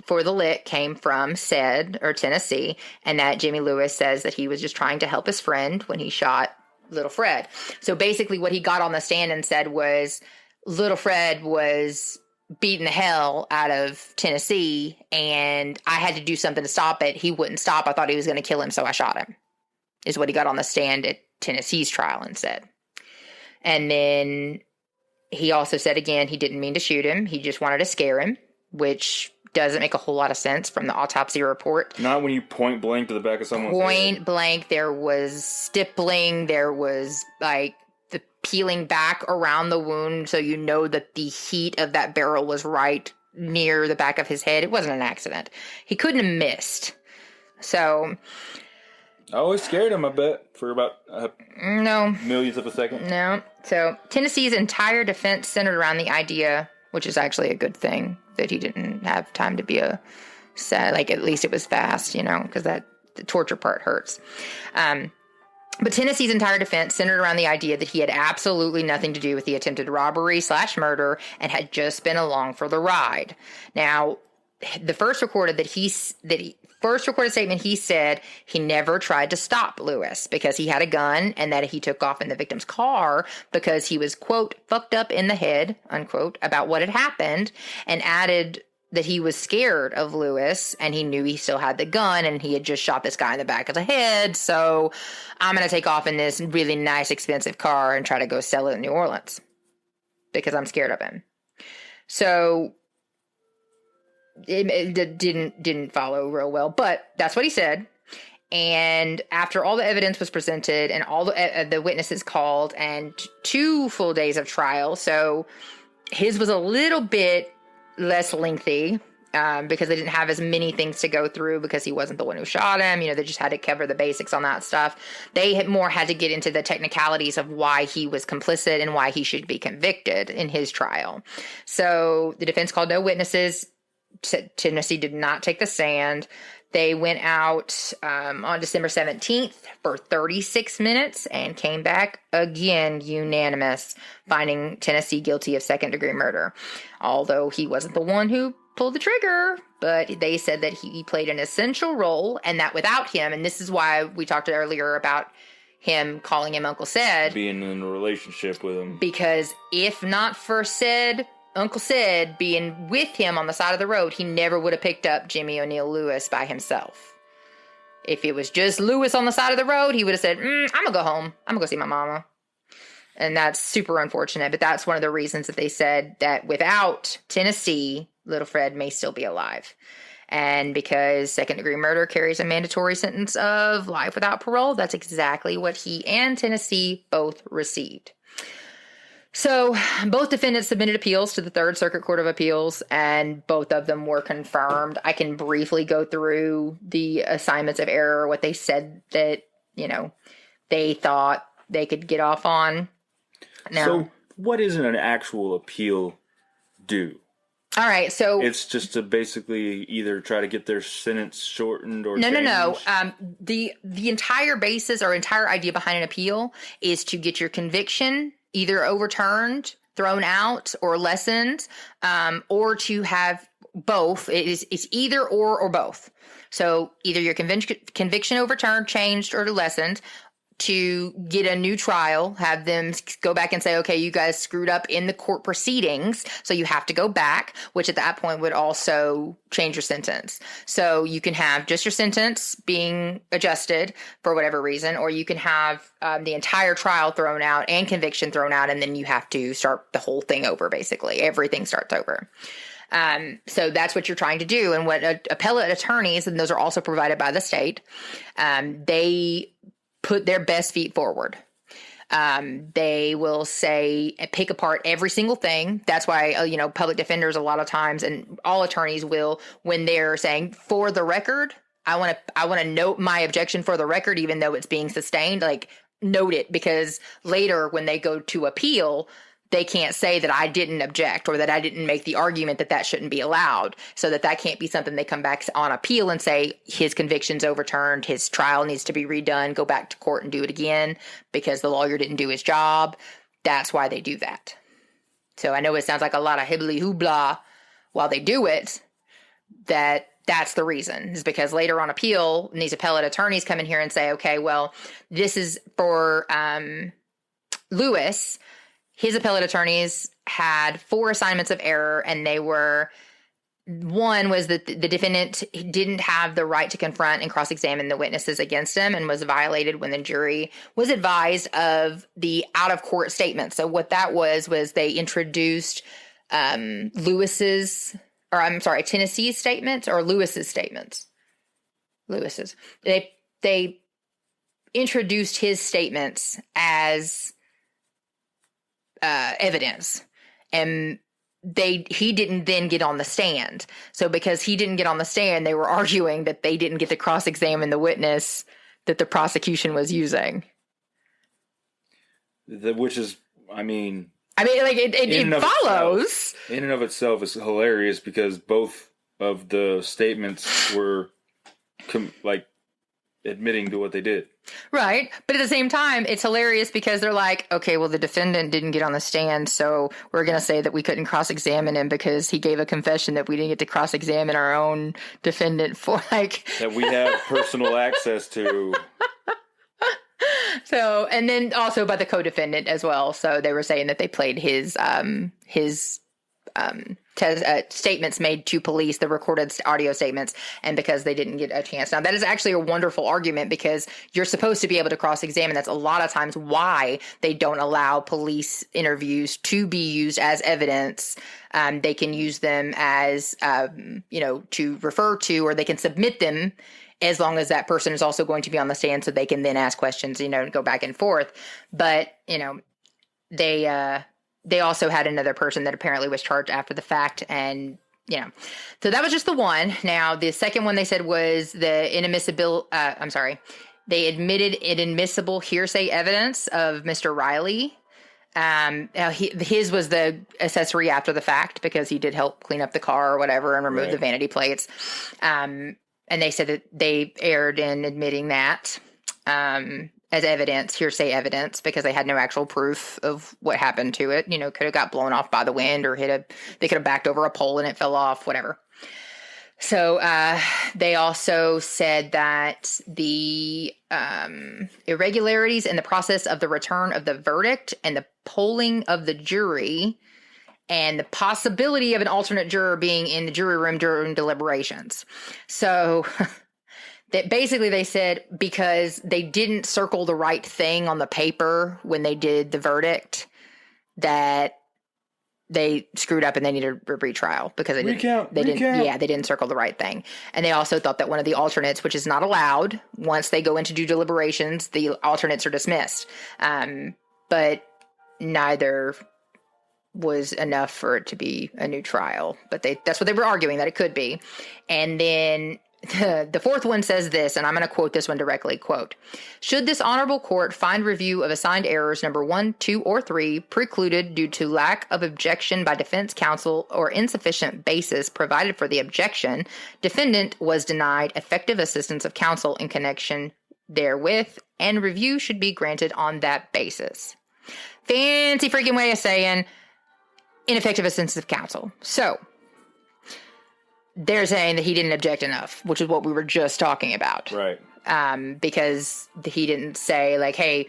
for the lick came from said, or Tennessee, and that Jimmy Lewis says that he was just trying to help his friend when he shot little Fred. So basically what he got on the stand and said was little Fred was beating the hell out of Tennessee, and I had to do something to stop it. He wouldn't stop. I thought he was going to kill him, so I shot him, is what he got on the stand at Tennessee's trial and said. And then he also said again he didn't mean to shoot him. He just wanted to scare him, which doesn't make a whole lot of sense from the autopsy report. Not when you point blank to the back of someone's head. Point blank, there was stippling, there was like the peeling back around the wound, so you know that the heat of that barrel was right near the back of his head. It wasn't an accident. He couldn't have missed. So I always scared him, I bet, for about no millionths of a second. No. So Tennessee's entire defense centered around the idea, which is actually a good thing, that he didn't have time to be like at least it was fast, because the torture part hurts. But Tennessee's entire defense centered around the idea that he had absolutely nothing to do with the attempted robbery / murder and had just been along for the ride. Now, the first recorded statement, he said he never tried to stop Lewis because he had a gun and that he took off in the victim's car because he was, quote, fucked up in the head, unquote, about what had happened, and added that he was scared of Lewis and he knew he still had the gun and he had just shot this guy in the back of the head. So I'm going to take off in this really nice, expensive car and try to go sell it in New Orleans because I'm scared of him. So it didn't follow real well, but that's what he said. And after all the evidence was presented and all the witnesses called and 2 full days of trial, so his was a little bit less lengthy because they didn't have as many things to go through because he wasn't the one who shot him. They just had to cover the basics on that stuff. They had to get into the technicalities of why he was complicit and why he should be convicted in his trial. So the defense called no witnesses. Tennessee did not take the stand. They went out on December 17th for 36 minutes and came back again unanimous, finding Tennessee guilty of second-degree murder. Although he wasn't the one who pulled the trigger, but they said that he played an essential role and that without him, and this is why we talked earlier about him calling him Uncle Sed. Being in a relationship with him. Because if not for Uncle Sed being with him on the side of the road, he never would have picked up Jimmy O'Neill Lewis by himself. If it was just Lewis on the side of the road, he would have said, I'm going to go home. I'm going to go see my mama. And that's super unfortunate, but that's one of the reasons that they said that without Tennessee, little Fred may still be alive. And because second-degree murder carries a mandatory sentence of life without parole, that's exactly what he and Tennessee both received. So both defendants submitted appeals to the Third Circuit Court of Appeals, and both of them were confirmed. I can briefly go through the assignments of error, what they said that, they thought they could get off on. Now, so what does an actual appeal do? All right, so it's just to basically either try to get their sentence shortened or No. changed? The entire basis or entire idea behind an appeal is to get your conviction either overturned, thrown out, or lessened, or to have both. It's either or both. So either your conviction overturned, changed, or lessened, to get a new trial, have them go back and say, okay, you guys screwed up in the court proceedings, so you have to go back, which at that point would also change your sentence. So you can have just your sentence being adjusted for whatever reason, or you can have the entire trial thrown out and conviction thrown out, and then you have to start the whole thing over, basically. Everything starts over. So that's what you're trying to do. And what appellate attorneys, and those are also provided by the state, they put their best feet forward. They will say, pick apart every single thing. That's why, public defenders a lot of times, and all attorneys will, when they're saying for the record, I want to note my objection for the record, even though it's being sustained, like note it, because later when they go to appeal, they can't say that I didn't object or that I didn't make the argument that shouldn't be allowed, so that can't be something they come back on appeal and say his conviction's overturned, his trial needs to be redone, go back to court and do it again because the lawyer didn't do his job. That's why they do that. So I know it sounds like a lot of hibbly hoobla while they do it. That's the reason, is because later on appeal, these appellate attorneys come in here and say, okay, well, this is for Lewis. His appellate attorneys had 4 assignments of error, and they were, one was that the defendant didn't have the right to confront and cross-examine the witnesses against him, and was violated when the jury was advised of the out-of-court statement. So what that was they introduced Tennessee's statement, or Lewis's statements. Lewis's. They introduced his statements as evidence, and he didn't then get on the stand. So because he didn't get on the stand, they were arguing that they didn't get to cross-examine the witness that the prosecution was using. Which is, it follows. In and of itself is hilarious, because both of the statements were admitting to what they did. Right. But at the same time, it's hilarious because they're like, okay, well, the defendant didn't get on the stand, so we're going to say that we couldn't cross-examine him because he gave a confession that we didn't get to cross-examine our own defendant for, that we have personal access to. So, and then also by the co-defendant as well. So they were saying that they played his statements made to police, the recorded audio statements, and because they didn't get a chance. Now, that is actually a wonderful argument, because you're supposed to be able to cross-examine. That's a lot of times why they don't allow police interviews to be used as evidence. They can use them as, to refer to, or they can submit them as long as that person is also going to be on the stand, so they can then ask questions, and go back and forth. But, they also had another person that apparently was charged after the fact, and, so that was just the one. Now, the second one they said was the they admitted inadmissible hearsay evidence of Mr. Riley. His was the accessory after the fact, because he did help clean up the car or whatever and remove the vanity plates. And they said that they erred in admitting that as evidence, hearsay evidence, because they had no actual proof of what happened to it. Could have got blown off by the wind, or they could have backed over a pole and it fell off, whatever. So they also said that the irregularities in the process of the return of the verdict and the polling of the jury, and the possibility of an alternate juror being in the jury room during deliberations. So that basically they said because they didn't circle the right thing on the paper when they did the verdict, that they screwed up and they needed a retrial because they didn't circle the right thing. And they also thought that one of the alternates, which is not allowed once they go into due deliberations, the alternates are dismissed. But neither was enough for it to be a new trial. But that's what they were arguing, that it could be. And then the fourth one says this, and I'm going to quote this one directly, quote, "Should this honorable court find review of assigned errors number 1, 2, or 3 precluded due to lack of objection by defense counsel or insufficient basis provided for the objection, defendant was denied effective assistance of counsel in connection therewith, and review should be granted on that basis." Fancy freaking way of saying ineffective assistance of counsel. So they're saying that he didn't object enough, which is what we were just talking about. Right. because he didn't say, like, hey,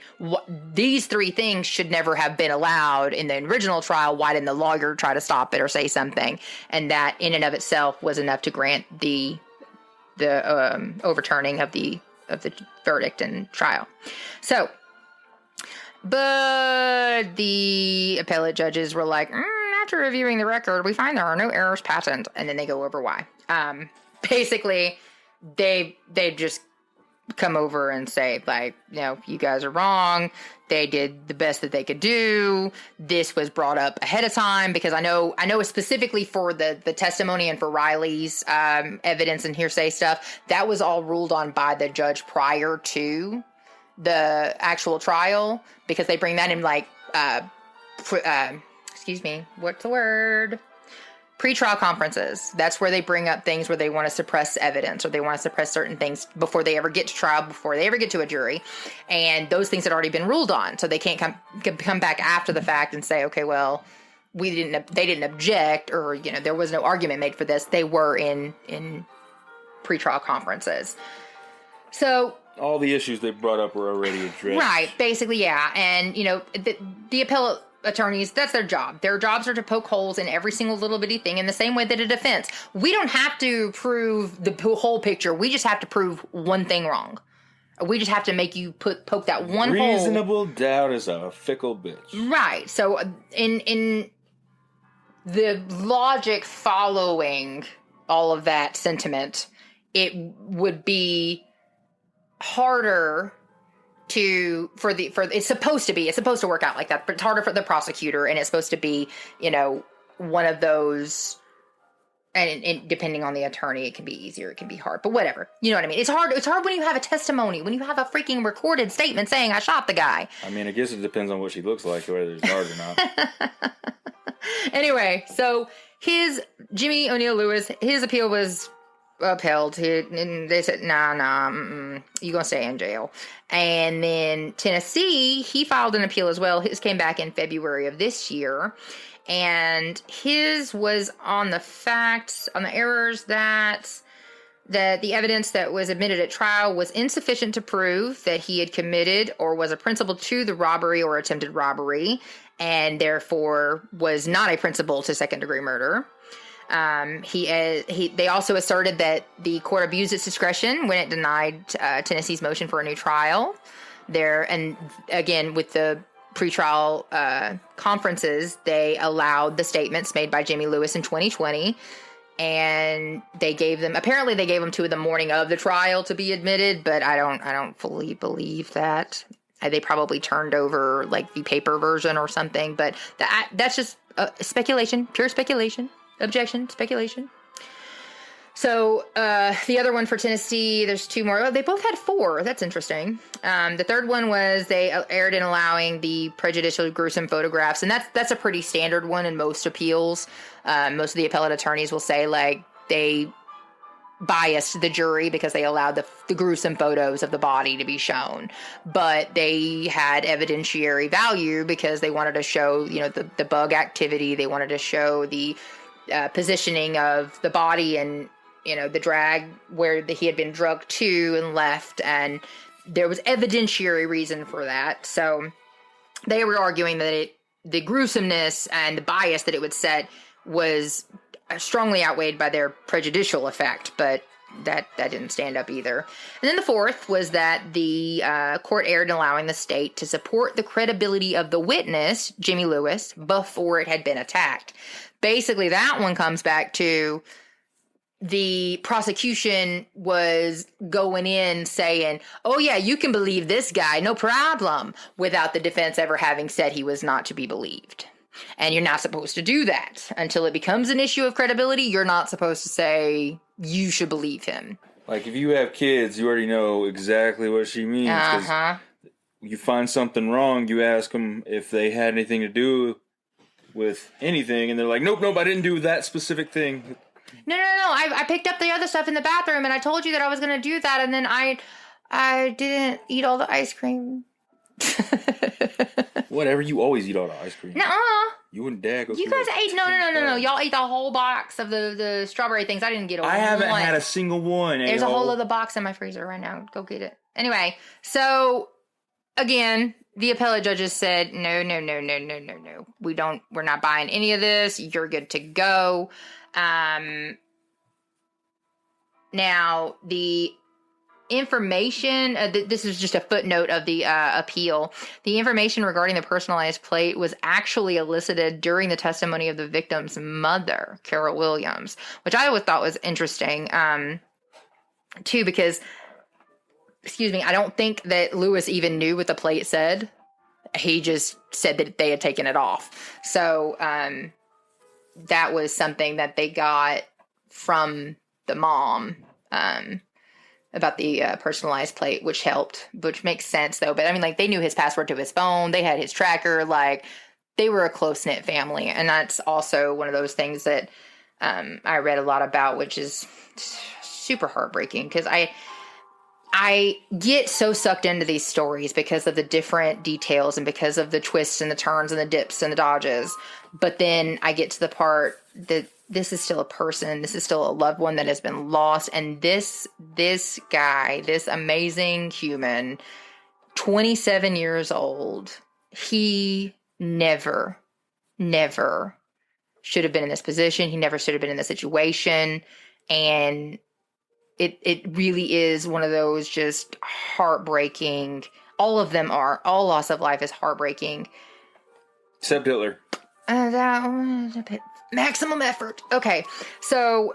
these 3 things should never have been allowed in the original trial. Why didn't the lawyer try to stop it or say something? And that in and of itself was enough to grant the overturning of the verdict and trial. So, but the appellate judges were like, after reviewing the record, we find there are no errors patent, and then they go over why. Basically, they just come over and say, like, you guys are wrong. They did the best that they could do. This was brought up ahead of time because I know specifically for the testimony and for Riley's evidence and hearsay stuff, that was all ruled on by the judge prior to the actual trial, because they bring that in like, excuse me, what's the word? Pre-trial conferences. That's where they bring up things where they want to suppress evidence or they want to suppress certain things before they ever get to trial, before they ever get to a jury. And those things had already been ruled on. So they can't come back after the fact and say, okay, well, they didn't object, or, there was no argument made for this. They were in pre-trial conferences. So all the issues they brought up were already addressed. Right. Basically, yeah. And, the appellate attorneys, that's their job. Their jobs are to poke holes in every single little bitty thing in the same way that a defense. We don't have to prove the whole picture. We just have to prove one thing wrong. We just have to make you poke that one hole. Reasonable doubt is a fickle bitch. Right. So in the logic following all of that sentiment, it would be harder it's supposed to work out like that, but it's harder for the prosecutor, and it's supposed to be, one of those, and depending on the attorney, it can be easier, it can be hard, but whatever. You know what I mean? It's hard when you have a testimony, when you have a freaking recorded statement saying, I shot the guy. I mean, I guess it depends on what she looks like, whether it's hard or not. Anyway, so Jimmy O'Neill Lewis, his appeal was upheld. And they said, nah, you're going to stay in jail. And then Tennessee, he filed an appeal as well. His came back in February of this year. And his was on the errors that the evidence that was admitted at trial was insufficient to prove that he had committed or was a principal to the robbery or attempted robbery, and therefore was not a principal to second-degree murder. They also asserted that the court abused its discretion when it denied Tennessee's motion for a new trial. And again, with the pretrial conferences, they allowed the statements made by Jimmy Lewis in 2020, and they gave them 2 in the morning of the trial to be admitted. But I don't fully believe that. They probably turned over like the paper version or something. But that's just speculation, pure speculation. Objection, speculation. So the other one for Tennessee, there's 2 more. Oh, they both had 4. That's interesting. The third one was they erred in allowing the prejudicial, gruesome photographs, and that's a pretty standard one in most appeals. Most of the appellate attorneys will say, like, they biased the jury because they allowed the gruesome photos of the body to be shown, but they had evidentiary value because they wanted to show, the bug activity. They wanted to show the positioning of the body and, the drag where he had been drugged to and left. And there was evidentiary reason for that. So they were arguing that the gruesomeness and the bias that it would set was strongly outweighed by their prejudicial effect, but that didn't stand up either. And then the fourth was that the court erred in allowing the state to support the credibility of the witness, Jimmy Lewis, before it had been attacked. Basically, that one comes back to the prosecution was going in saying, oh yeah, you can believe this guy, no problem, without the defense ever having said he was not to be believed. And you're not supposed to do that. Until it becomes an issue of credibility, you're not supposed to say you should believe him. Like, if you have kids, you already know exactly what she means. Uh-huh. You find something wrong, you ask them if they had anything to do with anything, and they're like, nope, I didn't do that specific thing. No. I picked up the other stuff in the bathroom, and I told you that I was going to do that, and then I didn't eat all the ice cream. Whatever, you always eat all the ice cream. Nuh-uh. You and Dad go. You guys ate no. Y'all ate the whole box of the strawberry things. I didn't get I haven't had a single one. There's a whole other box in my freezer right now. Go get it. Anyway, so again, the appellate judges said no. We're not buying any of this. You're good to go. Now the information, this is just a footnote of the appeal. The information regarding the personalized plate was actually elicited during the testimony of the victim's mother, Carol Williams, which I always thought was interesting, too, because, I don't think that Lewis even knew what the plate said. He just said that they had taken it off. So that was something that they got from the mom, about the personalized plate, which helped, which makes sense though. But I mean, like, they knew his password to his phone. They had his tracker. Like, they were a close-knit family. And that's also one of those things that I read a lot about, which is super heartbreaking, because I get so sucked into these stories because of the different details and because of the twists and the turns and the dips and the dodges. But then I get to the part that this is still a person. This is still a loved one that has been lost. And this guy, this amazing human, 27 years old, he never should have been in this position. He never should have been in this situation. And it really is one of those just heartbreaking. All of them are. All loss of life is heartbreaking. Except Hitler. That was a bit maximum effort. Okay, so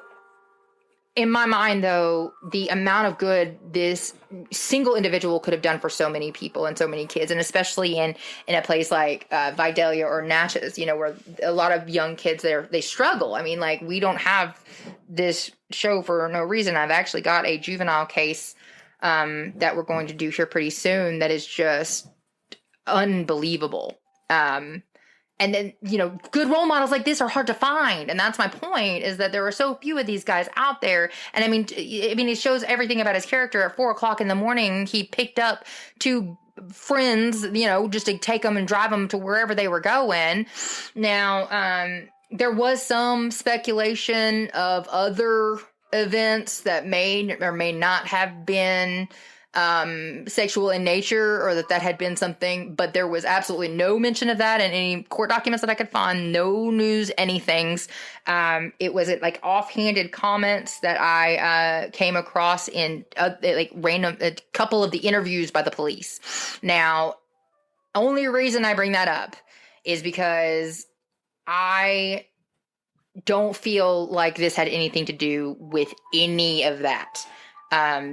in my mind, though, the amount of good this single individual could have done for so many people and so many kids, and especially in a place like Vidalia or Natchez, where a lot of young kids there, they struggle. I mean, like, we don't have this show for no reason. I've actually got a juvenile case that we're going to do here pretty soon that is just unbelievable. And then, good role models like this are hard to find. And that's my point, is that there are so few of these guys out there. And I mean, it shows everything about his character. At 4:00 in the morning, he picked up two friends, just to take them and drive them to wherever they were going. Now, there was some speculation of other events that may or may not have been sexual in nature, or that had been something, but there was absolutely no mention of that in any court documents that I could find. No news, anythings. It was like offhanded comments that I came across in random, a couple of the interviews by the police. Now, only reason I bring that up is because I don't feel like this had anything to do with any of that.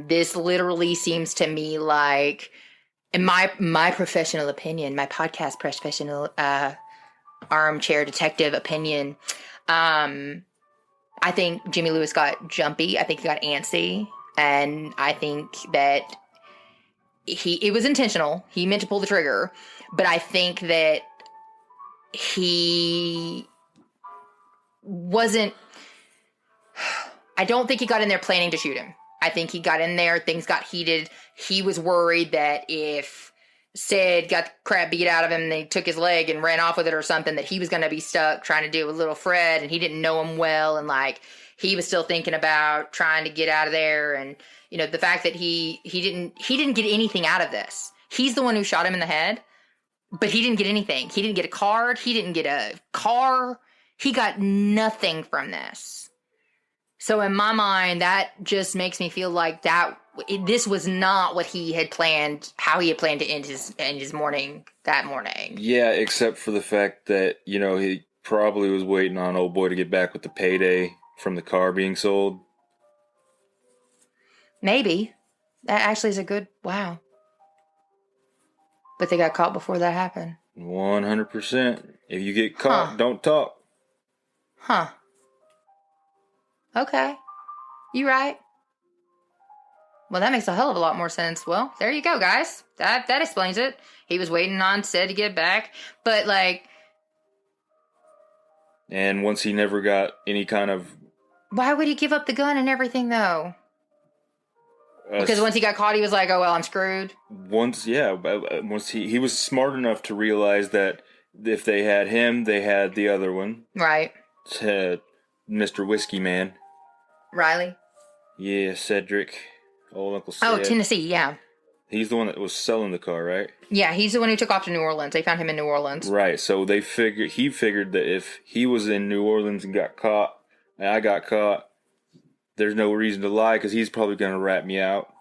This literally seems to me like, in my professional opinion, my podcast professional armchair detective opinion, I think Jimmy Lewis got jumpy. I think he got antsy, and I think that it was intentional. He meant to pull the trigger, but I think that he wasn't. I don't think he got in there planning to shoot him. I think he got in there, things got heated. He was worried that if Sid got the crap beat out of him and they took his leg and ran off with it or something, that he was going to be stuck trying to deal with little Fred, and he didn't know him well, and like, he was still thinking about trying to get out of there. And, the fact that he didn't get anything out of this. He's the one who shot him in the head, but he didn't get anything. He didn't get a card. He didn't get a car. He got nothing from this. So in my mind, that just makes me feel like this was not what he had planned, how he had planned to end his morning that morning. Yeah, except for the fact that, he probably was waiting on old boy to get back with the payday from the car being sold. Maybe. That actually is a good, wow. But they got caught before that happened. 100%. If you get caught, don't talk. Huh. Okay. You right. Well, that makes a hell of a lot more sense. Well, there you go, guys. That explains it. He was waiting on Sid to get back. But, like... And once he never got any kind of... Why would he give up the gun and everything, though? Because once he got caught, he was like, oh, well, I'm screwed. Once he was smart enough to realize that if they had him, they had the other one. Right. Mr. Whiskey Man. Riley? Yeah, Cedric. Old Uncle Sawyer. Oh, Tennessee, yeah. He's the one that was selling the car, right? Yeah, he's the one who took off to New Orleans. They found him in New Orleans. Right, so he figured that if he was in New Orleans and got caught, and I got caught, there's no reason to lie because he's probably going to rat me out.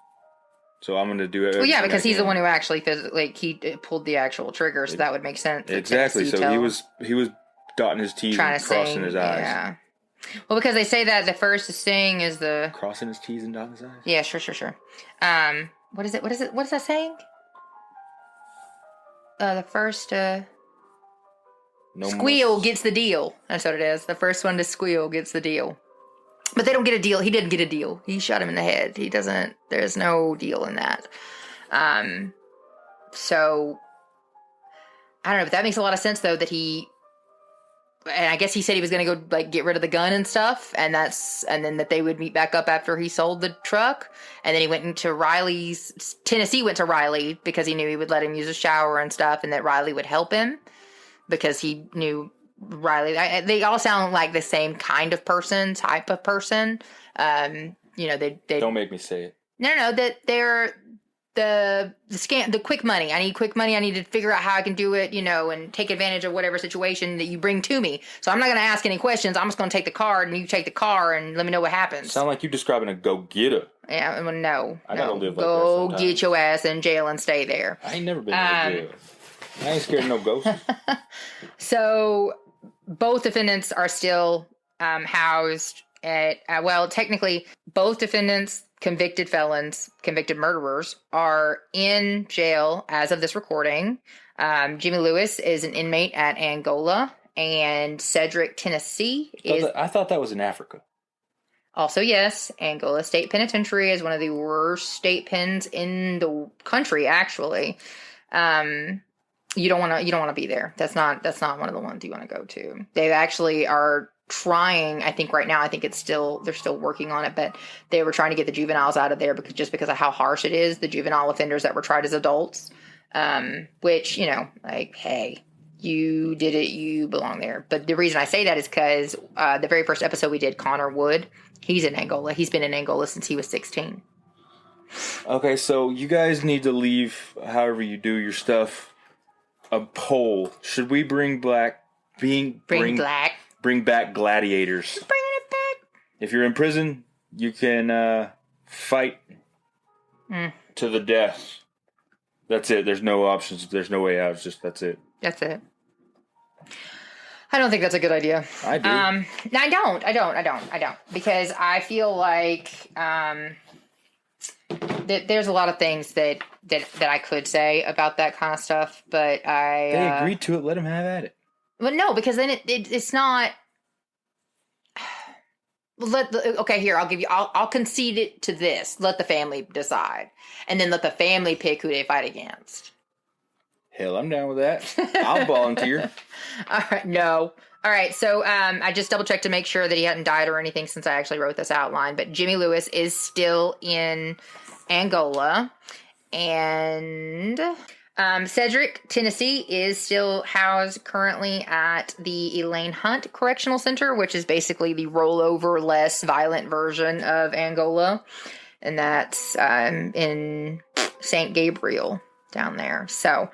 So I'm going to do it. Well, yeah, because he's the one who actually he pulled the actual trigger, so that would make sense. Exactly. So he was dotting his T's and crossing his I's. Yeah. Well, because they say that the first to sing is the crossing his T's and dotting his I's. Yeah, sure. What is it? What is that saying? The first squeal gets the deal. That's what it is. The first one to squeal gets the deal. But they don't get a deal. He didn't get a deal. He shot him in the head. He doesn't. There's no deal in that. So I don't know. But that makes a lot of sense, though. That and I guess he said he was going to go like get rid of the gun and stuff, and then that they would meet back up after he sold the truck, and then he went into Tennessee went to Riley because he knew he would let him use a shower and stuff, and that Riley would help him because he knew Riley. They all sound like the same kind of type of person. They don't make me say it. No, that they're the quick money. I need quick money. I need to figure out how I can do it, and take advantage of whatever situation that you bring to me. So I'm not going to ask any questions. I'm just going to take the card, and you take the car, and let me know what happens. Sound like you describing a go-getter. Yeah, well, no. I gotta live like go that get your ass in jail and stay there. I ain't never been in jail. I ain't scared of no ghosts. So both defendants are still housed at, technically, both defendants, convicted felons, convicted murderers, are in jail as of this recording. Jimmy Lewis is an inmate at Angola, and Cedric, Tennessee is... I thought that was in Africa. Also, yes, Angola State Penitentiary is one of the worst state pens in the country, actually. You don't want to be there. That's not one of the ones you want to go to. They actually are trying, I think right now, they're still working on it, but they were trying to get the juveniles out of there because of how harsh it is, the juvenile offenders that were tried as adults, which, hey, you did it, you belong there. But the reason I say that is because the very first episode we did, Connor Wood, he's in Angola. He's been in Angola since he was 16. Okay, so you guys need to leave, however you do your stuff, a poll. Should we bring back gladiators? Bringing it back. If you're in prison, you can fight to the death. That's it. There's no options. There's no way out. It's just that's it. That's it. I don't think that's a good idea. I do. I don't. Because I feel like there's a lot of things that I could say about that kind of stuff, but they agreed to it. Let them have at it. Well, no, because then it's not. Okay, here, I'll concede it to this. Let the family decide, and then let the family pick who they fight against. Hell, I'm down with that. I'll volunteer. All right, no. All right, so I just double-checked to make sure that he hadn't died or anything since I actually wrote this outline, but Jimmy Lewis is still in Angola, and Cedric, Tennessee, is still housed currently at the Elaine Hunt Correctional Center, which is basically the rollover, less violent version of Angola, and that's in St. Gabriel down there. So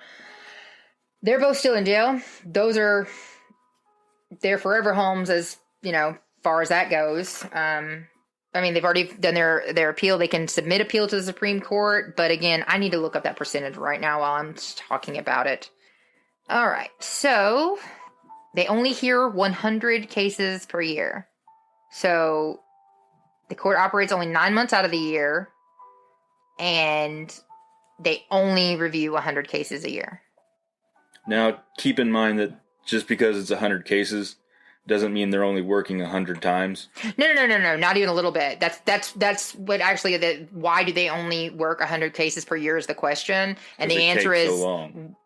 they're both still in jail. Those are their forever homes, as far as that goes. They've already done their appeal. They can submit appeal to the Supreme Court, but again, I need to look up that percentage right now while I'm talking about it. All right, so they only hear 100 cases per year. So the court operates only 9 months out of the year, and they only review 100 cases a year. Now, keep in mind that just because it's 100 cases doesn't mean they're only working 100 times. No, not even a little bit. That's what actually, why do they only work 100 cases per year is the question. And the answer is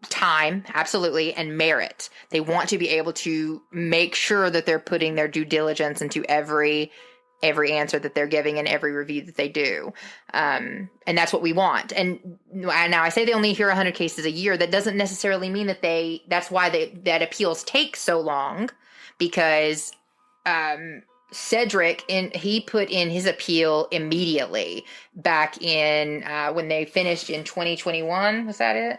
time, absolutely, and merit. They want to be able to make sure that they're putting their due diligence into every every answer that they're giving and every review that they do. And that's what we want. And now I say they only hear 100 cases a year. That doesn't necessarily mean that that's why that appeals take so long, because Cedric, he put in his appeal immediately back in when they finished in 2021. Was that it?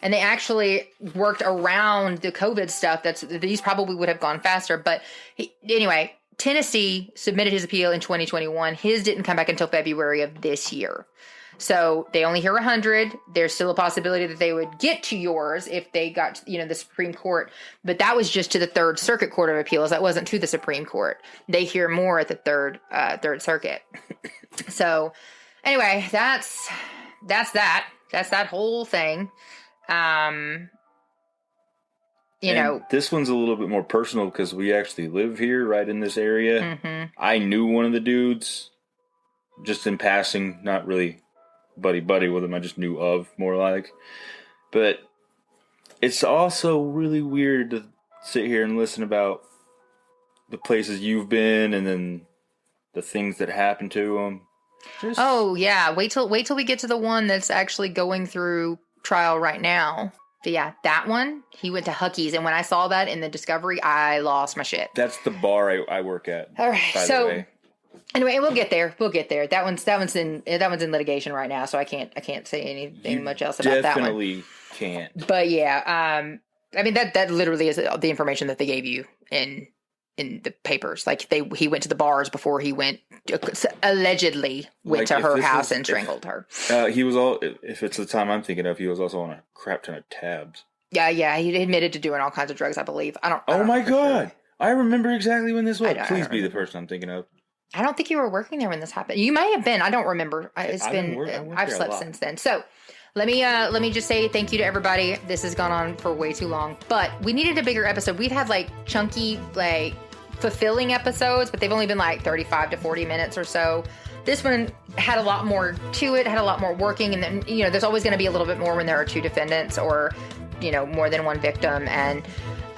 And they actually worked around the COVID stuff. These probably would have gone faster. But anyway, Tennessee submitted his appeal in 2021. His didn't come back until February of this year. So they only hear 100. There's still a possibility that they would get to yours if they got, the Supreme Court. But that was just to the Third Circuit Court of Appeals. That wasn't to the Supreme Court. They hear more at the Third Circuit. So anyway, that's that. That's that whole thing. This one's a little bit more personal because we actually live here right in this area. Mm-hmm. I knew one of the dudes just in passing, not really buddy with him. I just knew of, more like. But it's also really weird to sit here and listen about the places you've been and then the things that happened to them. Oh yeah, wait till we get to the one that's actually going through trial right now. But yeah, that one, he went to Hucky's, and when I saw that in the Discovery, I lost my shit. That's the bar I work at. All right, so anyway, we'll get there. That one's in litigation right now, so I can't say anything much else about that one. Definitely can't. But yeah, I mean that literally is the information that they gave you in the papers. Like he went to the bars before he allegedly went to her house and strangled her. He was if it's the time I'm thinking of, he was also on a crap ton of tabs. Yeah, he admitted to doing all kinds of drugs, I believe. Oh my God. Sure. I remember exactly when this was. Please be the person I'm thinking of. I don't think you were working there when this happened. You may have been. I don't remember. I've slept since then. So let me just say thank you to everybody. This has gone on for way too long, but we needed a bigger episode. We've had chunky, fulfilling episodes, but they've only been 35 to 40 minutes or so. This one had a lot more to it, had a lot more working, and then, there's always going to be a little bit more when there are two defendants or, more than one victim. And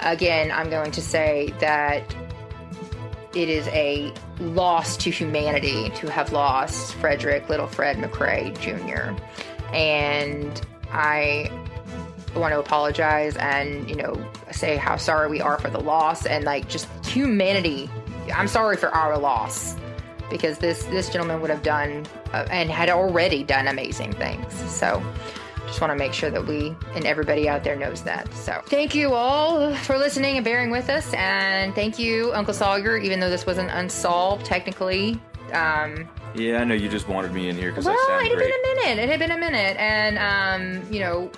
again, I'm going to say that it is a loss to humanity to have lost Little Fred McCray Jr. And I want to apologize and, say how sorry we are for the loss and just humanity. I'm sorry for our loss, because this gentleman would have done and had already done amazing things. So just want to make sure that we and everybody out there knows that. So thank you all for listening and bearing with us. And thank you, Uncle Sawyer, even though this wasn't unsolved technically. Yeah, I know you just wanted me in here because I sound great. It had been a minute. And,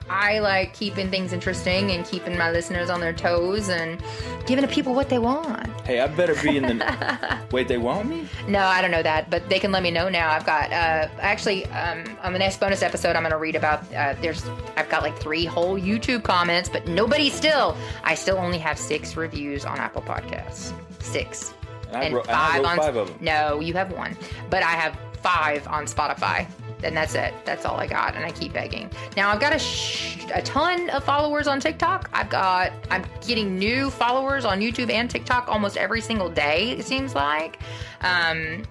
I like keeping things interesting and keeping my listeners on their toes and giving the people what they want. Hey, I better be in the... Wait, they want me? No, I don't know that, but they can let me know now. I've got, on the next bonus episode, I'm going to read about, I've got 3 whole YouTube comments, but I still only have 6 reviews on Apple Podcasts. 6. And 5 on... 5 of them. No, you have 1. But I have 5 on Spotify. And that's it. That's all I got. And I keep begging. Now I've got a ton of followers on TikTok. I'm getting new followers on YouTube and TikTok almost every single day, it seems like. And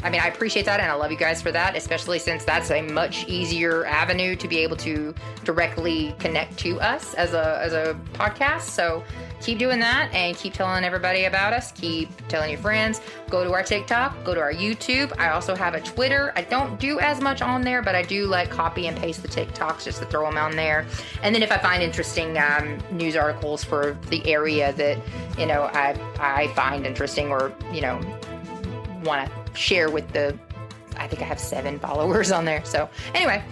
I mean, I appreciate that. And I love you guys for that, especially since that's a much easier avenue to be able to directly connect to us as a podcast. So keep doing that and keep telling everybody about us. Keep telling your friends. Go to our TikTok. Go to our YouTube. I also have a Twitter. I don't do as much on there, but I do copy and paste the TikToks just to throw them on there. And then if I find interesting news articles for the area that, I find interesting or, want to share with I think I have 7 followers on there. So anyway,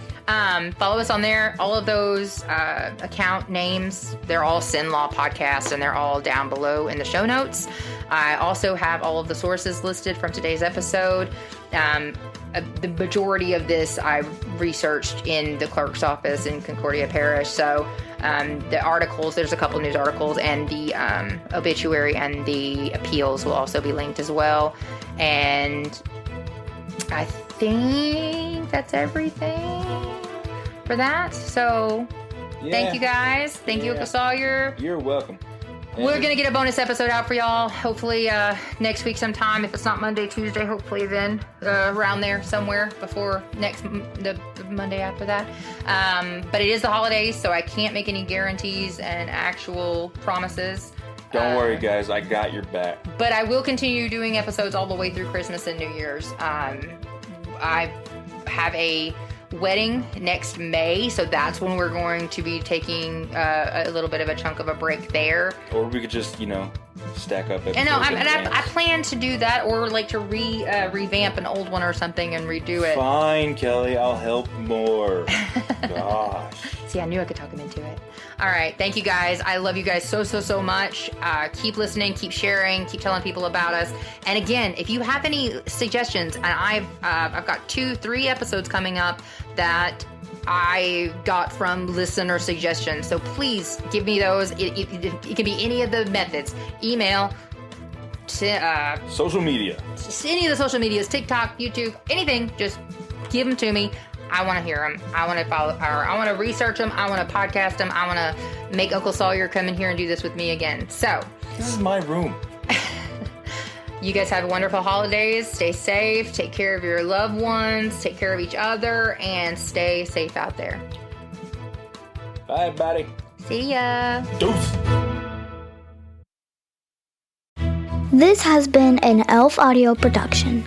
follow us on there. All of those account names, they're all Sin Law Podcasts, and they're all down below in the show notes. I also have all of the sources listed from today's episode. The majority of this I researched in the clerk's office in Concordia Parish. So the articles, there's a couple news articles, and the obituary and the appeals will also be linked as well. And I think that's everything for that. So thank you guys. Thank you, Uncle Sawyer. You're welcome. We're going to get a bonus episode out for y'all. Hopefully next week sometime. If it's not Monday, Tuesday, hopefully then. Around there somewhere before the Monday after that. But it is the holidays, so I can't make any guarantees and actual promises. Don't worry, guys. I got your back. But I will continue doing episodes all the way through Christmas and New Year's. I have a wedding next May, so that's when we're going to be taking a little bit of a chunk of a break there. Or we could just, stack up. And I plan to do that, or like to revamp an old one or something and redo it. Fine, Kellye, I'll help more. Gosh. See, I knew I could talk him into it. All right, thank you guys. I love you guys so much. Keep listening, keep sharing, keep telling people about us. And again, if you have any suggestions, and I've got 2-3 episodes coming up that I got from listener suggestions. So please give me those. It can be any of the methods. Email, social media. Any of the social medias, TikTok, YouTube, anything. Just give them to me. I want to hear them. I want to follow, or I want to research them. I want to podcast them. I want to make Uncle Sawyer come in here and do this with me again. So this is my room. You guys have wonderful holidays. Stay safe. Take care of your loved ones. Take care of each other, and stay safe out there. Bye, buddy. See ya. Deuce. This has been an Elf Audio production.